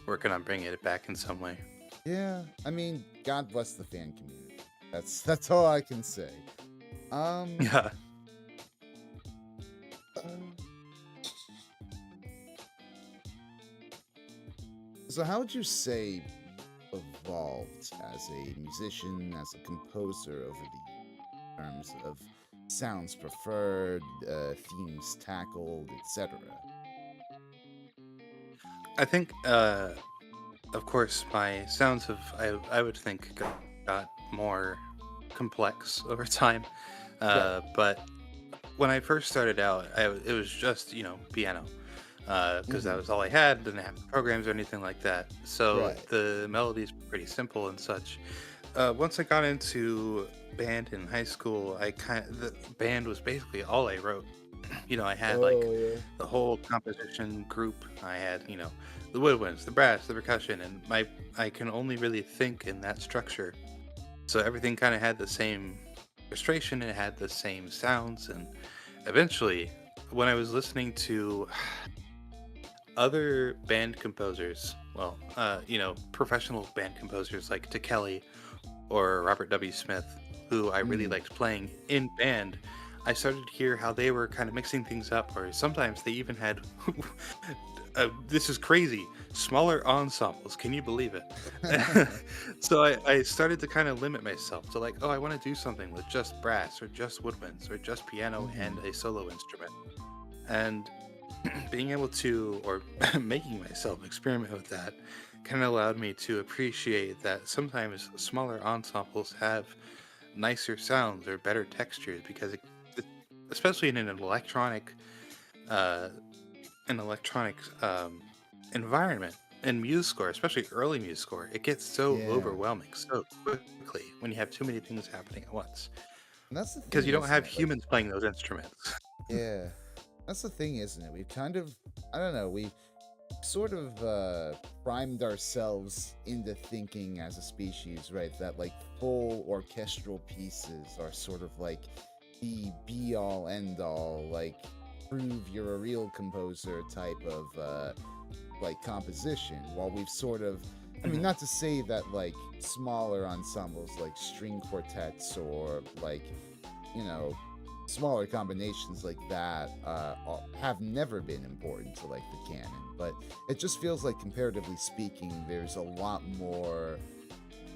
working on bringing it back in some way. Yeah, I mean, God bless the fan community. That's all I can say. Um, Yeah. uh, so how would you say evolved as a musician, as a composer over the terms of sounds preferred, themes tackled, etc.? I think, of course, my sounds have, I would think, got more complex over time. Right. But when I first started out, it was just, piano. Because that Mm-hmm. was all I had, didn't have programs or anything like that. So Right. the melodies were pretty simple and such. Once I got into band in high school, the band was basically all I wrote. I had like Oh yeah. the whole composition group. I had, the woodwinds, the brass, the percussion, and I can only really think in that structure. So everything kind of had the same frustration, it had the same sounds, and eventually, when I was listening to other band composers, well, professional band composers like Kelly or Robert W. Smith, who I really Mm. liked playing in band, I started to hear how they were kind of mixing things up, or sometimes they even had, this is crazy, smaller ensembles. Can you believe it? So I started to kind of limit myself to like, oh, I want to do something with just brass or just woodwinds or just piano and Mm-hmm. a solo instrument. And being able to, or making myself experiment with that, kind of allowed me to appreciate that sometimes smaller ensembles have nicer sounds or better textures because it- especially in uh an electronic environment, in MuseScore, especially early MuseScore, it gets so Yeah. overwhelming so quickly when you have too many things happening at once. And that's the Because thing, you don't isn't have it? Like, humans playing those instruments. yeah. That's the thing, isn't it? We've kind of, I don't know, we sort of primed ourselves into thinking as a species, right? That like full orchestral pieces are sort of like the be all end all, like prove you're a real composer type of like composition. While we've sort of, I mean, Mhm. not to say that like smaller ensembles like string quartets or like, you know, smaller combinations like that have never been important to like the canon, but it just feels like comparatively speaking there's a lot more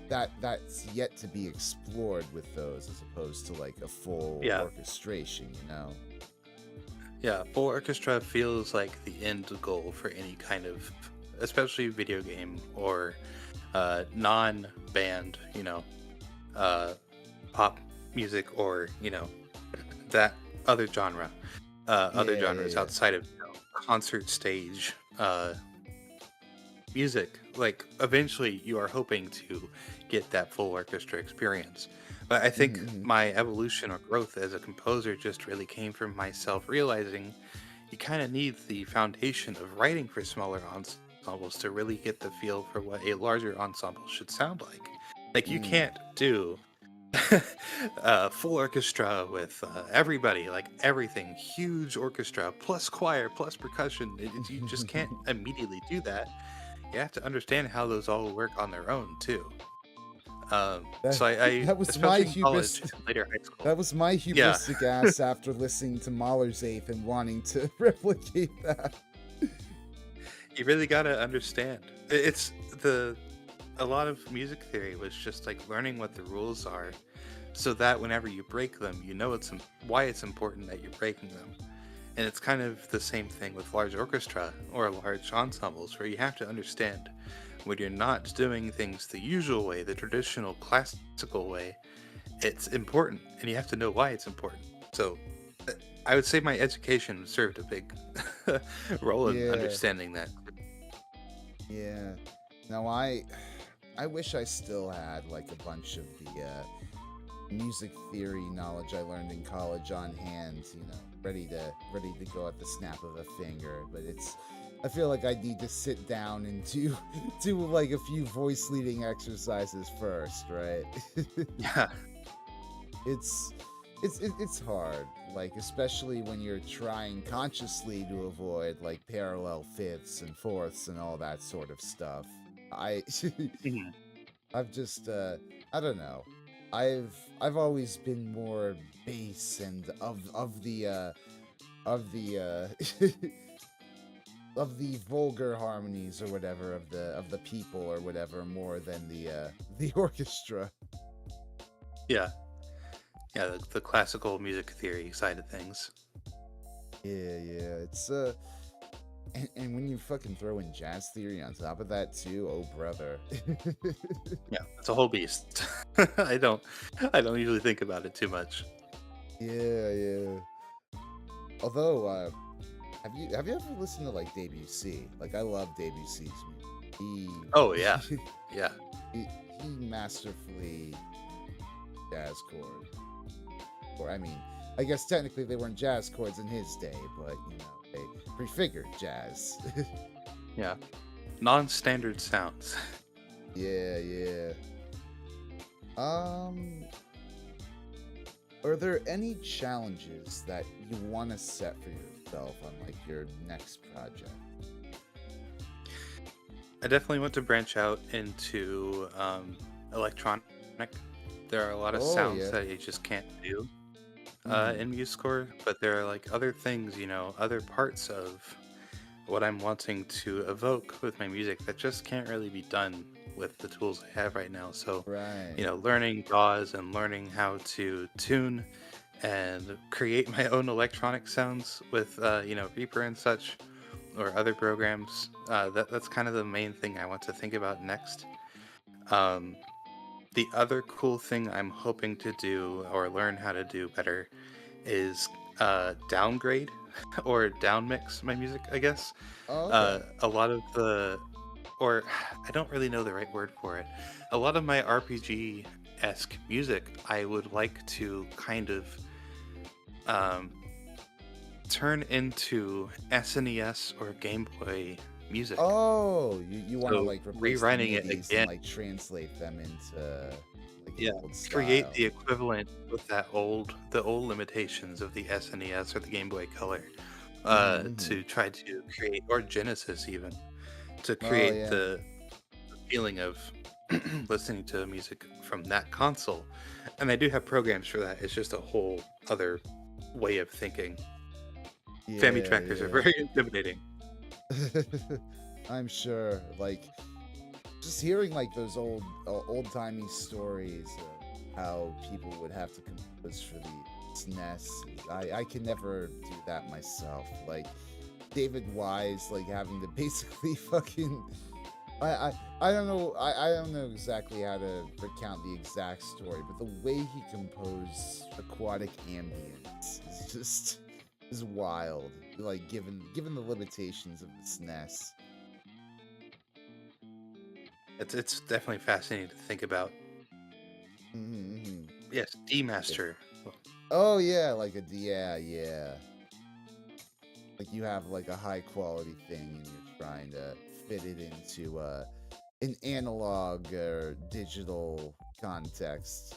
that's yet to be explored with those as opposed to like a full Yeah, orchestration, you know. yeah. Full orchestra feels like the end goal for any kind of, especially video game or non-band, uh, pop music or that other genre, other Yeah, genres yeah, outside of concert stage music. Like eventually, you are hoping to get that full orchestra experience. But I yeah. think my evolution or growth as a composer just really came from myself realizing you kind of need the foundation of writing for smaller ensembles to really get the feel for what a larger ensemble should sound like. Like you Mm. can't do full orchestra with everybody, like everything, huge orchestra plus choir plus percussion. You just can't immediately do that. You have to understand how those all work on their own too. that, So I that was my especially in college hubris. and later high school. That was my Yeah, hubristic ass after listening to Mahler's Eighth and wanting to replicate that. you really gotta understand. It's the a lot of music theory was just like learning what the rules are, so that whenever you break them, you know why it's important that you're breaking them. And it's kind of the same thing with large orchestra or large ensembles, where you have to understand when you're not doing things the usual way, the traditional classical way, it's important, and you have to know why it's important. So uh, I would say my education served a big role in Yeah, understanding that. yeah. Now I wish I still had like a bunch of the music theory knowledge I learned in college on hand, you know, ready to go at the snap of a finger. But I feel like I need to sit down and do like a few voice leading exercises first, right? Yeah. it's it's hard, like especially when you're trying consciously to avoid like parallel fifths and fourths and all that sort of stuff. I Mhm. I've just I don't know. I've always been more bass and of the of the vulgar harmonies or whatever of the people or whatever more than the orchestra. Yeah. Yeah, the classical music theory side of things. Yeah, yeah. It's and when you fucking throw in jazz theory on top of that too, oh brother. Yeah, it's a whole beast. I don't I don't usually think about it too much. Yeah, yeah. Although have you ever listened to like Debussy? Like I love Debussy's music. Oh yeah. He Yeah. he masterfully jazz chord. Or I mean, I guess technically they weren't jazz chords in his day, but you know, they prefigured jazz. Yeah. Non-standard sounds. Yeah, yeah. Um, are there any challenges that you want to set for yourself on like your next project? I definitely want to branch out into electronic. There are a lot of Oh sounds yeah. that you just can't do Mm-hmm. in MuseScore, but there are like other things, other parts of what I'm wanting to evoke with my music that just can't really be done with the tools I have right now. So, Right. learning DAWs and learning how to tune and create my own electronic sounds with, Reaper and such, or other programs. That's kind of the main thing I want to think about next. Um, the other cool thing I'm hoping to do or learn how to do better is downgrade or downmix my music, I guess. Oh, okay. A lot of the or I don't really know the right word for it. A lot of my RPG-esque music, I would like to kind of um, turn into SNES or Game Boy music. Oh, you want to So like replace the rewriting it MIDIs and again, like translate them into like an yeah, old create style. the equivalent with the old limitations of the SNES or the Game Boy Color, Mm-hmm. to try to create, or Genesis even, to Oh create yeah. the feeling of listening to music from that console. And I do have programs for that. It's just a whole other way of thinking. Family Yeah, trackers are yeah. very intimidating. I'm sure. Like just hearing like those old timey stories of how people would have to compose for the SNES. I could never do that myself. Like David Wise, like having to basically fucking I I, I don't know I don't know exactly how to recount the exact story, but the way he composed aquatic ambience is just is wild. Like given the limitations of the SNES. It's definitely fascinating to think about. Mm-hmm. Yes, D It's Master. oh yeah, like yeah. Like you have like a high quality thing and you're trying to fit it into an analog or digital context.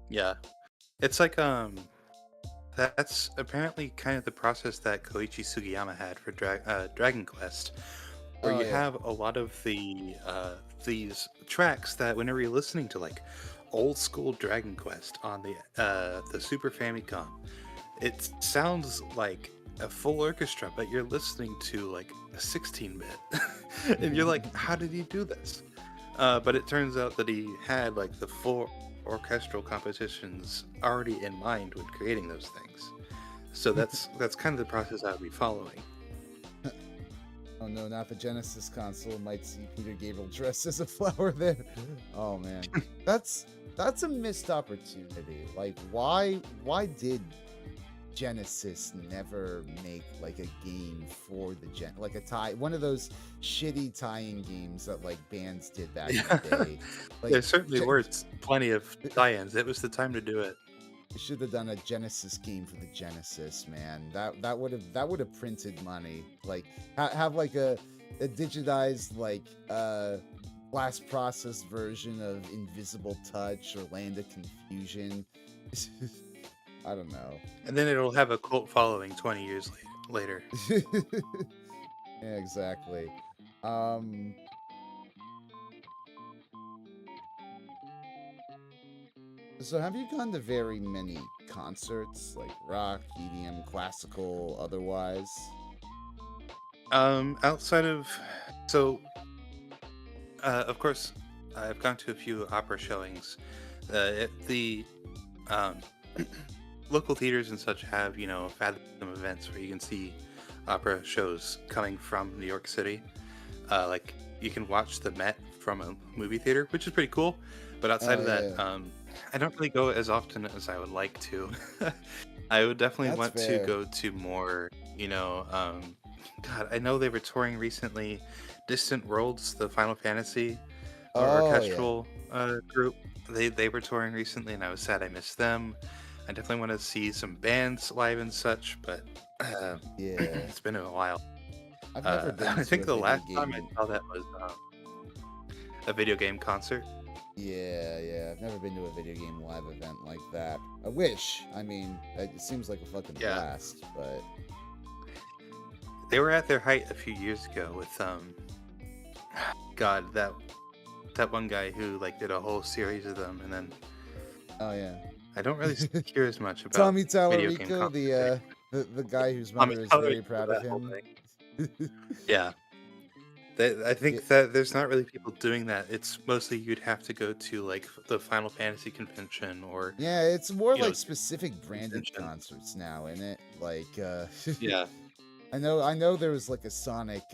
Yeah, it's like that's apparently kind of the process that Koichi Sugiyama had for Dragon Quest, where Oh you yeah. have a lot of these tracks that whenever you're listening to like old school Dragon Quest on the Super Famicom, it sounds like a full orchestra, but you're listening to like a 16-bit, and you're like, how did he do this? But it turns out that he had like the full orchestral compositions already in mind when creating those things. So that's kind of the process I would be following. Oh no, not the Genesis console. Might see Peter Gabriel dressed as a flower there. Oh man, that's that's a missed opportunity. Like, why did Genesis never make like a game for the like a tie one of those shitty tie-in games that like bands did back in Yeah, the day? Like, there certainly were plenty of tie-ins. It was the time to do it. they should have done a Genesis game for the Genesis, man. That would have printed money. Like have like a digitized like blast process version of Invisible Touch or Land of Confusion. I don't know. And then it'll have a cult following 20 years later. Yeah, exactly. Um so have you gone to very many concerts like rock, EDM, classical, otherwise? Outside of, so of course, I've gone to a few opera showings. At the um, local theaters and such have, Fathom events where you can see opera shows coming from New York City. Like you can watch the Met from a movie theater, which is pretty cool. But outside Oh of that, yeah. I don't really go as often as I would like to. I would definitely That's want to fair. go to more, God, I know they were touring recently. Distant Worlds, the Final Fantasy Oh yeah. orchestral group, they were touring recently, and I was sad I missed them. I definitely want to see some bands live and such, but Yeah. it's been a while. I've never been I to think a the video last time I game. saw that was a video game concert. Yeah. I've never been to a video game live event like that. I wish. I mean, it seems like a fucking Yeah, blast, but they were at their height a few years ago with God, that one guy who like did a whole series of them, and then oh yeah. I don't really hear as much about Tommy video game Tallarico, concerts the anymore. the guy whose Thomas mother is Tyler very did proud of that whole him. thing. Yeah. I Yeah, think that there's not really people doing that. It's mostly you'd have to go to like the Final Fantasy convention or yeah, it's more like different specific branded convention. concerts now, isn't it? Like Yeah, I know there was like a Sonic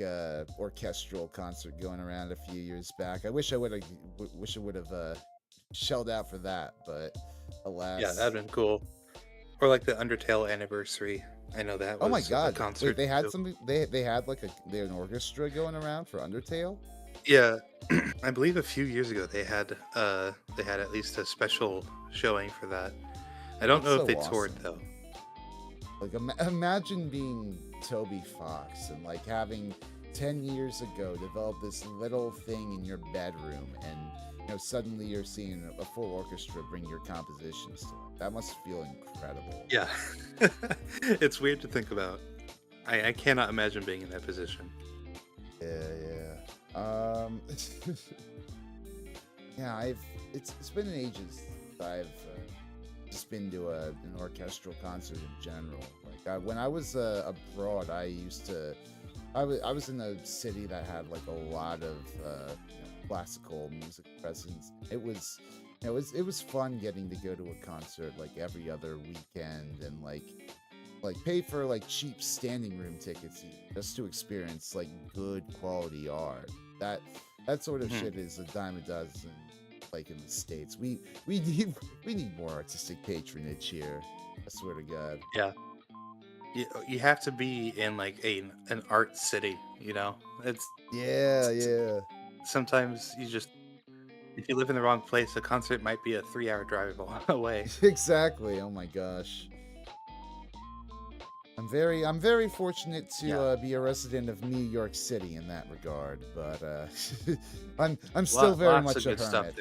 orchestral concert going around a few years back. I wish I would have shelled out for that, but yeah, alas. that'd been cool. Or like the Undertale anniversary. I know that Oh my was a god. Wait, concert they had too. something they had like they had an orchestra going around for Undertale? Yeah, I believe a few years ago they had at least a special showing for that. I don't That's know if so they toured awesome. though. Like, imagine being Toby Fox and like having 10 years ago develop this little thing in your bedroom, and suddenly you're seeing a full orchestra bring your compositions to life. That must feel incredible. Yeah. It's weird to think about. I cannot imagine being in that position. Yeah, yeah. Yeah, it's been ages since I've just been to an orchestral concert in general. Like, when I was abroad, I was in a city that had like a lot of classical music presence. It was fun getting to go to a concert like every other weekend, and like pay for like cheap standing room tickets just to experience like good quality art. That sort of Mhm. shit is a dime a dozen. Like in the States, we need we need more artistic patronage here. I swear to God. Yeah. You have to be in like an art city, you know? Yeah, It's yeah. sometimes you just if you live in the wrong place, a concert might be a 3-hour drive away. Exactly. Oh my gosh. I'm very fortunate to Yeah. be a resident of New York City in that regard, but I'm still very Lots of much a good stuff hermit.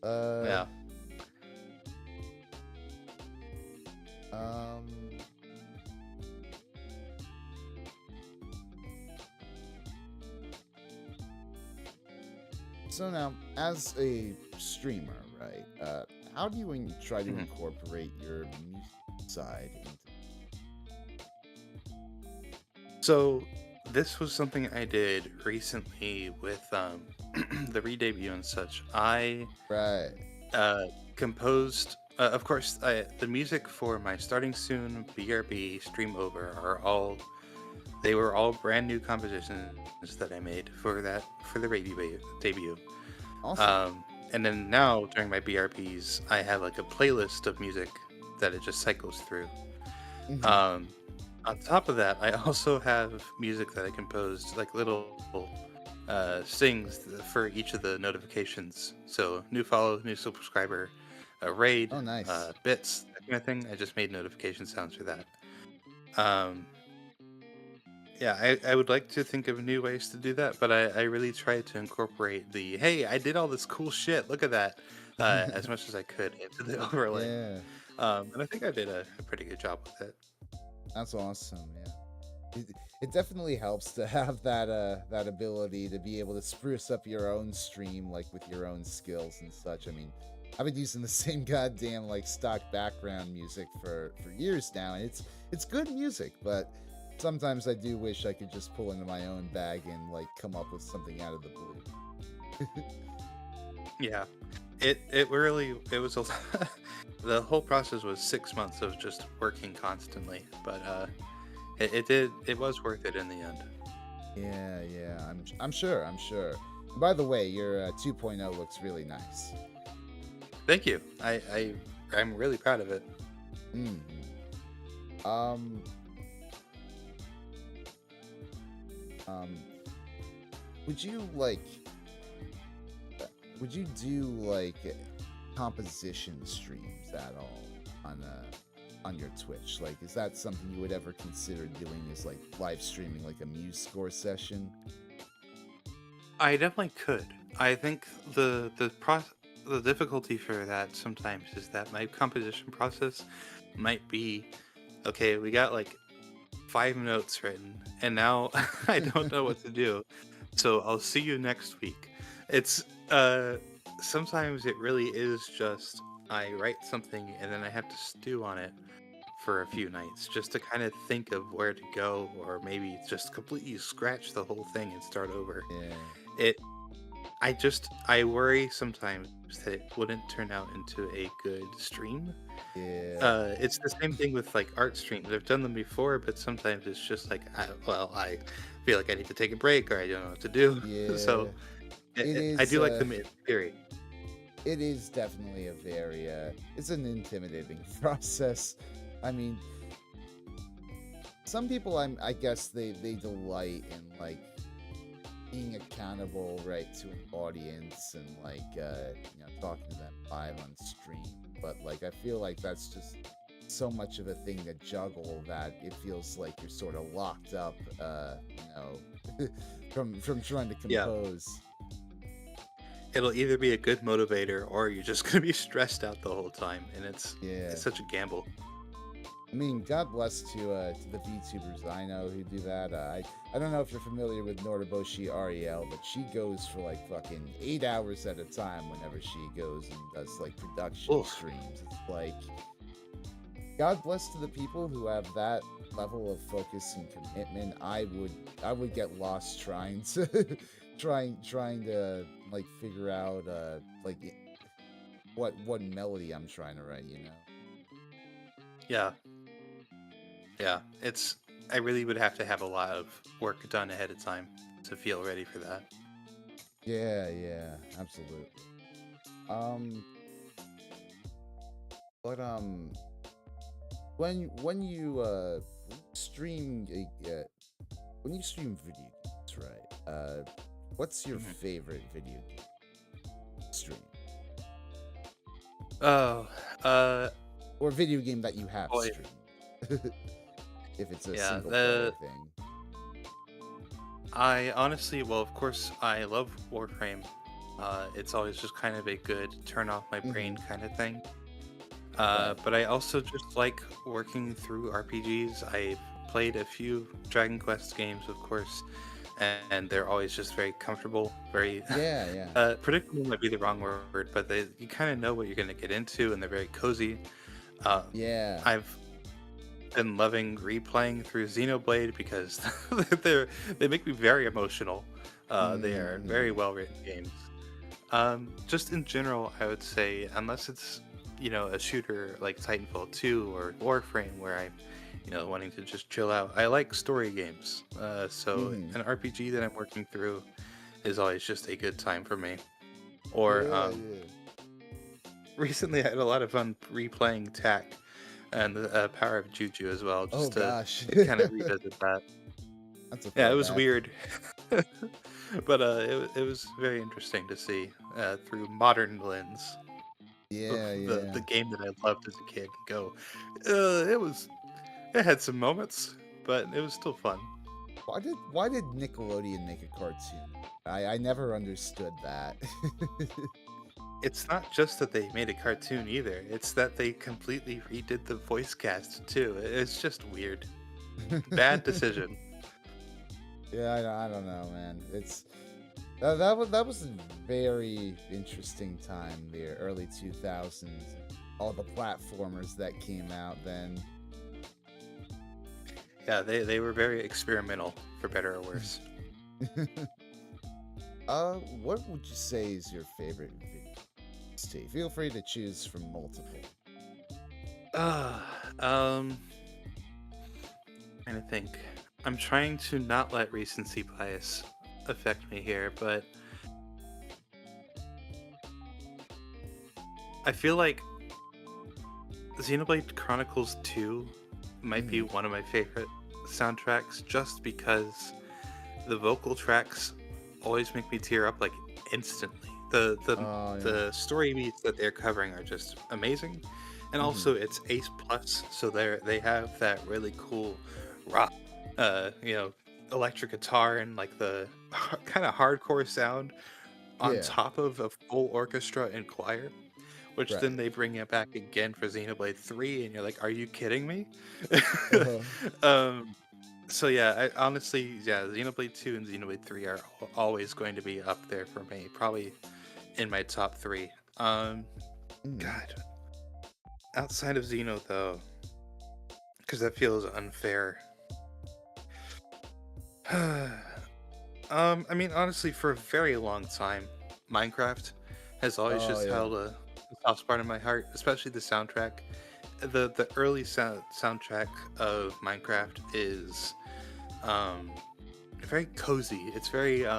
there. Uh, Yeah. um, so now, as a streamer, right? How do you try to Mhm. incorporate your music side into? So this was something I did recently with the re-debut and such. I Right. uh, composed, of course, the music for my starting soon BRB stream over they were all brand new compositions that I made for the radio debut. Awesome. Um, and then now during my BRPs, I have like a playlist of music that it just cycles through. Hmm. Um, on top of that, I also have music that I composed, like little stings for each of the notifications. So new follow, new subscriber, a raid, Oh, nice. bits, that kind of thing. I just made notification sounds for that. Um, yeah, I would like to think of new ways to do that, but I really tried to incorporate the hey, I did all this cool shit. Look at that, as much as I could into the overlay. Yeah, And I think I did a pretty good job with it. that's awesome. Yeah. It definitely helps to have that ability to be able to spruce up your own stream like with your own skills and such. I mean, I've been using the same goddamn like stock background music for years now, and it's good music, but sometimes I do wish I could just pull into my own bag and like come up with something out of the blue. Yeah, it really it was a the whole process was 6 months of just working constantly, but it was worth it in the end. Yeah, yeah, I'm sure, I'm sure. By the way, your 2.0 looks really nice. Thank you. I'm really proud of it. Hmm. Um, um, would you like would you do like composition streams at all on your Twitch? Like, is that something you would ever consider doing? Is like live streaming like a Muse score session? I definitely could. I think the difficulty for that sometimes is that my composition process might be okay. We got like 5 notes written, and now I don't know what to do. So I'll see you next week. It's sometimes it really is just I write something and then I have to stew on it for a few nights just to kind of think of where to go, or maybe just completely scratch the whole thing and start over. Yeah, It I worry sometimes that it wouldn't turn out into a good stream. yeah, It's the same thing with like art streams. I've done them before, but sometimes it's just like, I feel like I need to take a break or I don't know what to do. yeah. So It I is do like them in theory. it is definitely a very it's an intimidating process. I mean, some people I guess they delight in like being accountable, right, to an audience and like talking to them live on stream. But like I feel like that's just so much of a thing to juggle that it feels like you're sort of locked up, from trying to Yeah, compose. it'll either be a good motivator or you're just gonna be stressed out the whole time, and Yeah. it's such a gamble. I mean, God bless to the VTubers I know who do that. I don't know if you're familiar with Nordaboshi Ariel, but she goes for like fucking 8 hours at a time whenever she goes and does like production Oof. streams. It's like God bless to the people who have that level of focus and commitment. I would get lost trying to trying to like figure out what melody I'm trying to write. Yeah, yeah. I really would have to have a lot of work done ahead of time to feel ready for that. Yeah, absolutely. Um, but when you stream when you stream video games, right? What's your Mhm. favorite video game stream Oh, uh, or video game that you have boy, streamed? If it's a yeah. single player thing. I honestly, well, of course, I love Warframe. It's always just kind of a good turn off my brain Hmm. kind of thing. Right. But I also just like working through RPGs. I've played a few Dragon Quest games, of course, and they're always just very comfortable, very Yeah. predictable might be the wrong word, but you kind of know what you're going to get into, and they're very cozy. Uh, Yeah. I've been loving replaying through Xenoblade because they make me very emotional. They are very Hmm. well written games. Just in general, I would say, unless it's a shooter like Titanfall 2 or Warframe, where I'm wanting to just chill out. I like story games, so Hmm. an RPG that I'm working through is always just a good time for me. Or Yeah. recently, I had a lot of fun replaying TAC and the Power of Juju as well, Oh just to gosh. kind of revisit that. That's a Yeah, it was throwback. weird, but it was very interesting to see through modern lens of the Yeah. game that I loved as a kid go. It had some moments, but it was still fun. Why did Nickelodeon make a cartoon? I never understood that. It's not just that they made a cartoon either; it's that they completely redid the voice cast too. It's just weird, bad decision. Yeah, I don't know, man. That was a very interesting time, the early 2000s. All the platformers that came out then. Yeah, they were very experimental, for better or worse. What would you say is your favorite video? Steve, feel free to choose from multiple. Ah, um, trying to think. I'm trying to not let recency bias affect me here, but I feel like Xenoblade Chronicles 2 might be Hmm. one of my favorite soundtracks just because the vocal tracks always make me tear up like instantly. Oh yeah. The story beats that they're covering are just amazing. And Hmm. also it's Ace Plus, so they have that really cool rock you know, electric guitar and like the kind of hardcore sound on Yeah. top of a full orchestra and choir, which then Right. they bring it back again for Xenoblade 3, and you're like, are you kidding me? Uh-huh. um, so yeah, honestly, yeah, Xenoblade 2 and Xenoblade 3 are always going to be up there for me, probably in my top three. Hmm. God, outside of Xeno though, because that feels unfair. I mean, honestly, for a very long time, Minecraft has always Oh just yeah. held a soft spot in my heart, especially the soundtrack. The early soundtrack of Minecraft is um very cozy. It's very it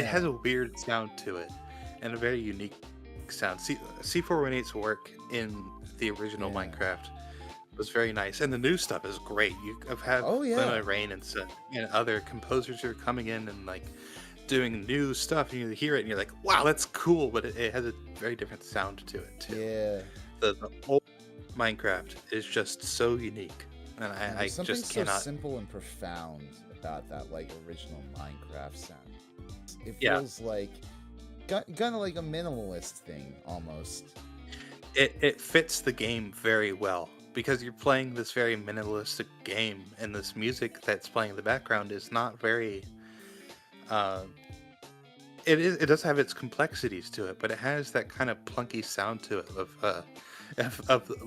has Yeah. a weird sound to it and a very unique sound. C418's work in the original Yeah. Minecraft was very nice, and the new stuff is great. I've had Oh yeah. Lena Rain and other composers who are coming in and like doing new stuff, and you hear it, and you're like, "Wow, that's cool," but it has a very different sound to it too. Yeah. The old Minecraft is just so unique, and And I there's something just so cannot. simple and profound about that like original Minecraft sound. It Yeah, feels like kind of like a minimalist thing almost. it fits the game very well because you're playing this very minimalistic game, and this music that's playing in the background is not very. Uh, it does have its complexities to it, but it has that kind of plunky sound to it of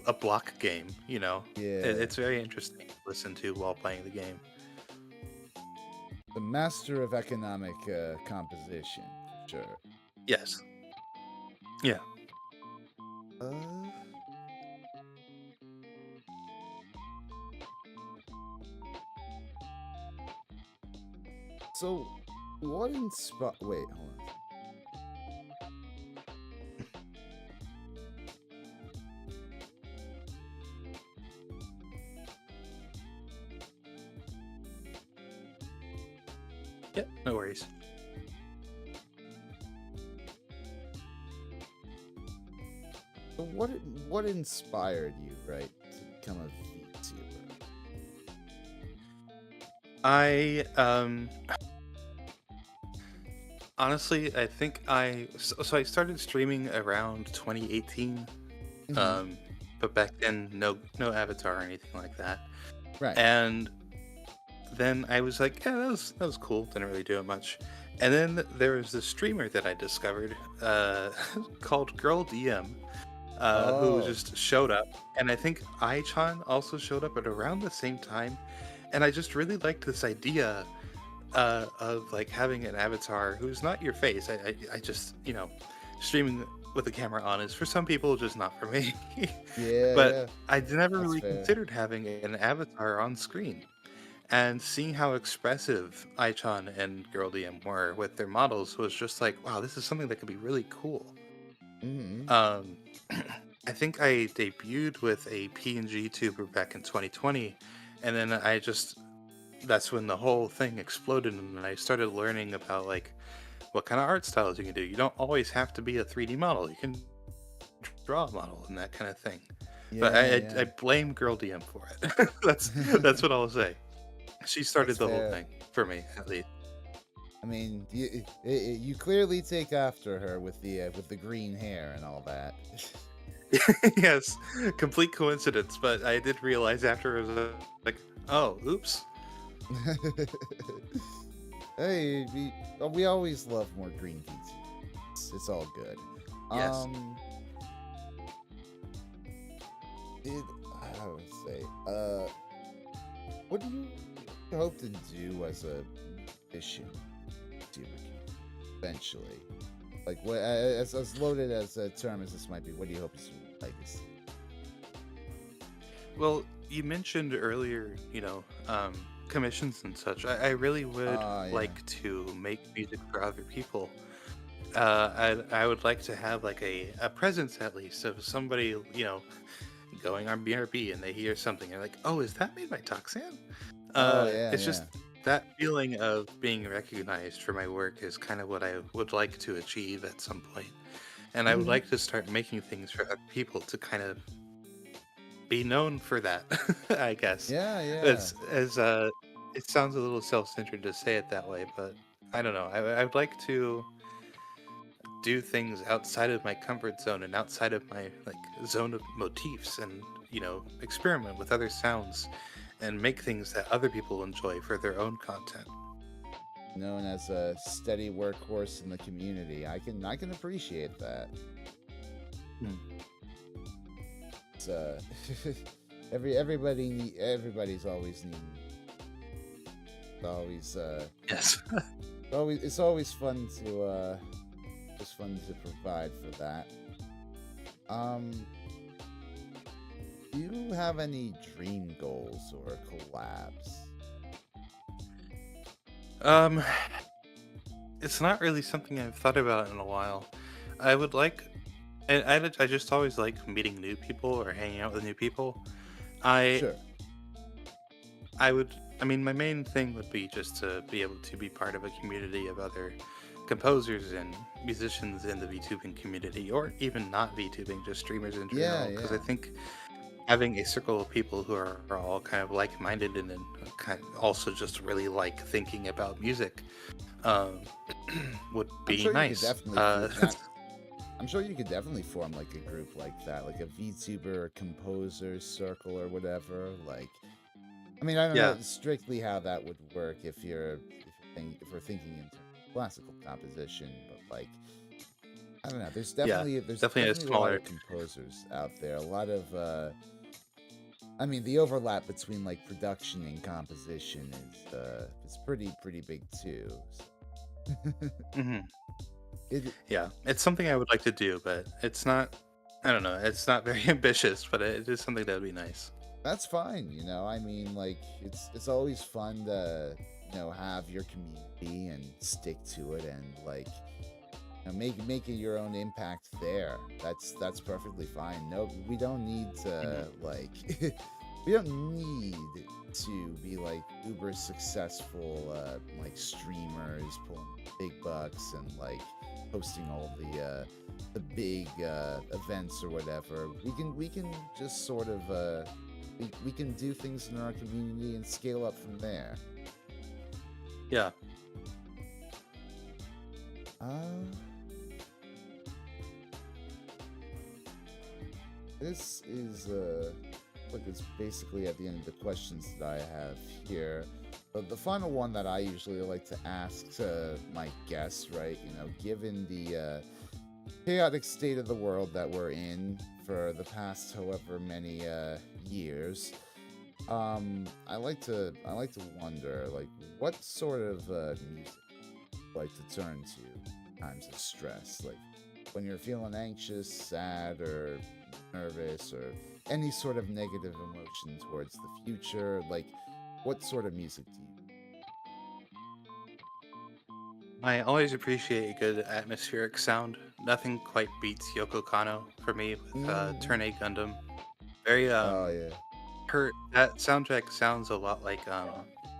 a block game. Yeah. It's very interesting to listen to while playing the game. The master of economic composition, for sure. Yes. Yeah. Uh, so what inspired? Wait, hold on. Yeah. No worries. So what inspired you, right, to become a VTuber? I honestly, I think so I started streaming around 2018. Hmm. Um, but back then, no avatar or anything like that. Right. And then I was like, yeah, that was cool. Didn't really do it much. And then there was this streamer that I discovered called Girl DM, who Oh. just showed up, and I think Aichan also showed up at around the same time. And I just really liked this idea of like having an avatar who's not your face. I just streaming with the camera on is for some people, just not for me. Yeah, But yeah. I never That's really fair. considered having an avatar on screen. And seeing how expressive Aichan and Girl DM were with their models was just like, wow, this is something that could be really cool. Hmm. Um, I think I debuted with a PNG tuber back in 2020, and then that's when the whole thing exploded, and I started learning about like what kind of art styles you can do. You don't always have to be a 3D model. You can draw a model and that kind of thing. But Yeah, I yeah. blame Girl DM for it. That's what I'll say. She started That's the whole fair. thing for me, at least. I mean, you clearly take after her with the green hair and all that. Yes, complete coincidence. But I did realize after like, oh, oops. Hey, we always love more green pizza. It's all good. Yes. Um, it I would say, what do you hope to do as a musician eventually? Like, what as loaded as a term as this might be, what do you hope is your legacy? Well, you mentioned earlier, commissions and such. I really would Ah, yeah. like to make music for other people. I would like to have like a presence at least of somebody, going on BRB and they hear something and they're like, oh, is that made by Toksan? Oh, yeah, It's yeah. just that feeling of being recognized for my work is kind of what I would like to achieve at some point. And I would Hmm. like to start making things for other people to kind of be known for that, I guess. Yeah, yeah. As it sounds a little self-centered to say it that way, but I don't know. I would like to do things outside of my comfort zone and outside of my like zone of motifs, and experiment with other sounds and make things that other people enjoy for their own content. Known as a steady workhorse in the community. I can appreciate that. Hmm. It's everybody's always needing always Yes. it's always fun to provide for that. Um do you have any dream goals or collabs? um it's not really something I've thought about in a while. I would like, and I just always like meeting new people or hanging out with new people. I Sure. I would I mean, my main thing would be just to be able to be part of a community of other composers and musicians in the VTubing community, or even not VTubing, just streamers in Yeah, general. Because I yeah. think having a circle of people who are all kind of like-minded and then kind of also just really like thinking about music um, would I'm be sure you could nice. definitely I'm sure you could definitely form like a group like that, like a VTuber composer circle or whatever. Like, I mean, I don't know Yeah, strictly how that would work if we're thinking in terms of classical composition, but like, I don't know. yeah, There's definitely a definitely a lot smaller. of composers out there. A lot of I mean, the overlap between like production and composition is pretty big too. So. Mhm. it Yeah, it's something I would like to do, but it's not. I don't know. It's not very ambitious, but it is something that would be nice. That's fine, you know. I mean, like it's always fun to have your community and stick to it and like make it your own impact there. That's perfectly fine. No, we don't need Mhm. to like we don't need to be like uber successful like streamers pulling big bucks and like hosting all the big events or whatever. We can just sort of we can do things in our community and scale up from there. Yeah. Uh, this is like it's basically at the end of the questions that I have here. But the final one that I usually like to ask to my guests, right? Given the chaotic state of the world that we're in for the past however many years, I like to wonder like what sort of music you like to turn to in times of stress, like when you're feeling anxious, sad, or nervous, or any sort of negative emotion towards the future. Like, what sort of music do you? I always appreciate a good atmospheric sound. Nothing quite beats Yoko Kanno for me with Mm-hmm. Turn A Gundam. Very Oh yeah. her that soundtrack sounds a lot like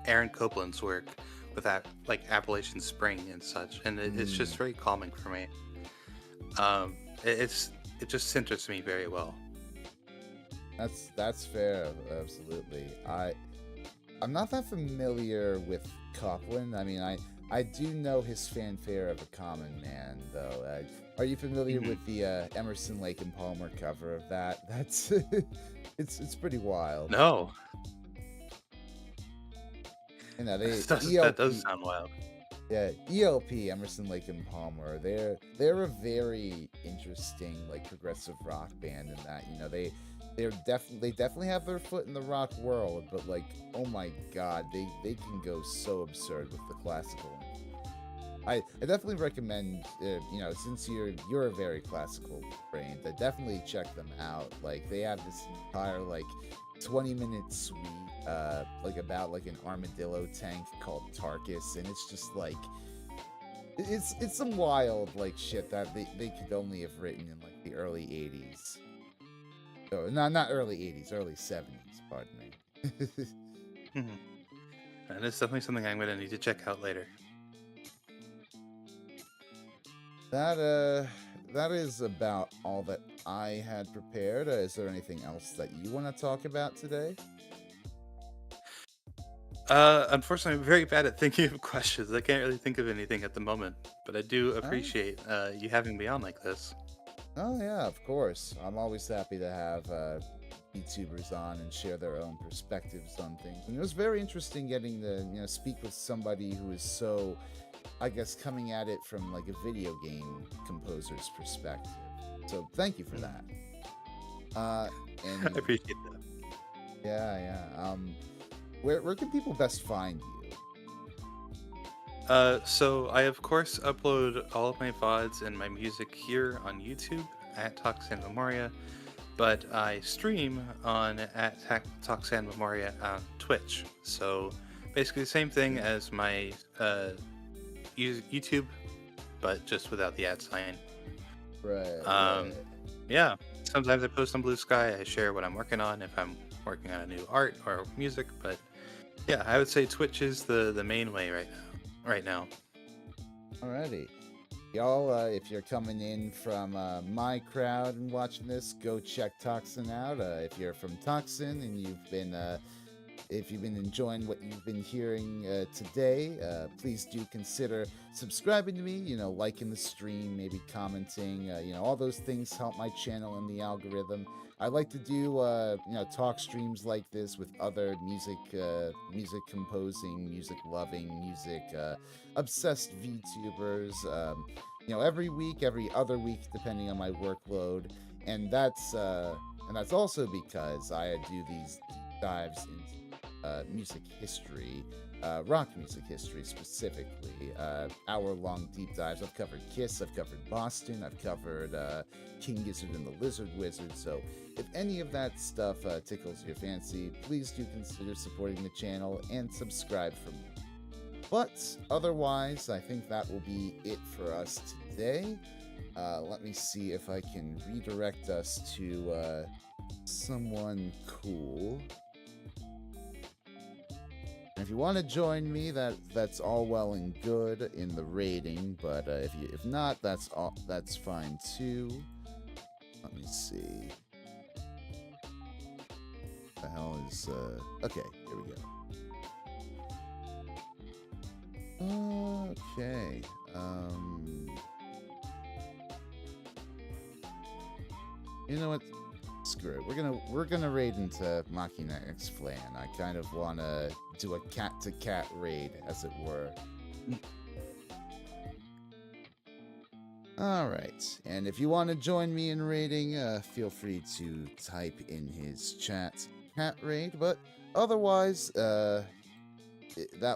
Aaron Copland's work with that like Appalachian Spring and such, and it's just Mm, very calming for me. Um, it just centers me very well. that's fair. Absolutely. I'm not that familiar with Copland. I mean, I do know his fanfare of a common man, though. Are you familiar Hmm. with the Emerson Lake and Palmer cover of that? That's it's pretty wild. No, They that does ELP. sound wild. Yeah, ELP, Emerson Lake and Palmer. They're a very interesting like progressive rock band in that they definitely have their foot in the rock world, but like oh my god, they can go so absurd with the classical. I definitely recommend since you're a very classical brain, to definitely check them out. Like they have this entire like 20-minute suite like about like an armadillo tank called Tarkus, and it's just like it's some wild like shit that they could only have written in like the early 80s. So not early 80s, early 70s, pardon me. Mhm. And it's definitely something I'm gonna need to check out later. That that is about all that I had prepared. Is there anything else that you want to talk about today? Unfortunately, I'm very bad at thinking of questions. I can't really think of anything at the moment, but I do Oh, appreciate you having me on like this. oh yeah, of course. I'm always happy to have YouTubers on and share their own perspectives on things. And it was very interesting getting to speak with somebody who is so, I guess, coming at it from like a video game composer's perspective. So thank you for Mhm. that. Uh, I and appreciate that. yeah, yeah. Where can people best find you? So I of course upload all of my VODs and my music here on YouTube at Toksan Memoria, but I stream on at Toksan Memoria on Twitch. So basically the same thing Yeah. as my YouTube, but just without the ad sign. Right, Um, right. yeah, sometimes I post on Blue Sky. I share what I'm working on if I'm working on a new art or music, but Yeah, I would say Twitch is the main way right now. Right now. Alrighty. Y'all, if you're coming in from my crowd and watching this, go check Toksan out. If you're from Toksan and if you've been enjoying what you've been hearing today, please do consider subscribing to me, liking the stream, maybe commenting, all those things help my channel and the algorithm. I like to do, talk streams like this with other music composing, music loving, music obsessed VTubers, every week, every other week, depending on my workload. And that's also because I do these deep dives into music history, rock music history specifically, hour-long deep dives. I've covered Kiss, I've covered Boston, I've covered King Gizzard and the Lizard Wizard. So if any of that stuff tickles your fancy, please do consider supporting the channel and subscribe for more. But otherwise, I think that will be it for us today. Let me see if I can redirect us to someone cool. And if you want to join me, that's all well and good in the rating. But if not, that's fine too. Let me see. What the hell is okay? Here we go. Okay. You know what? Screw it. We're gonna raid into Machina X Flan. I kind of wanna do a cat-to-cat raid, as it were. Alright, and if you want to join me in raiding, feel free to type in his chat cat raid, but otherwise, that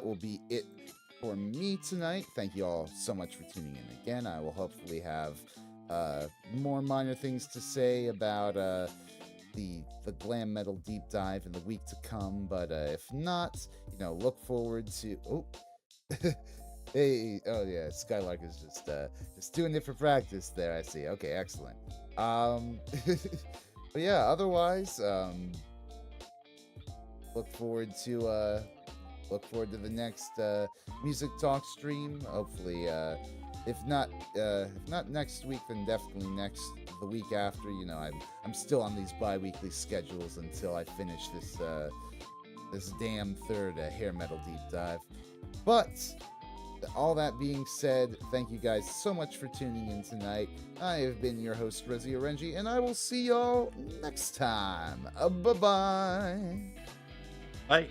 will be it for me tonight. Thank you all so much for tuning in again. I will hopefully have more minor things to say about the glam metal deep dive in the week to come, but if not, look forward to hey, oh yeah, Skylark is just doing it for practice there. I see. Okay, excellent. But yeah, otherwise, look forward to the next music talk stream. Hopefully, if not next week, then definitely the week after. I'm still on these bi-weekly schedules until I finish this damn third hair metal deep dive. But all that being said, thank you guys so much for tuning in tonight. I have been your host, Rezi Orenji, and I will see y'all next time. Bye-bye. Bye.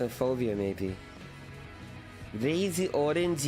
Phobia maybe. Lazy orange.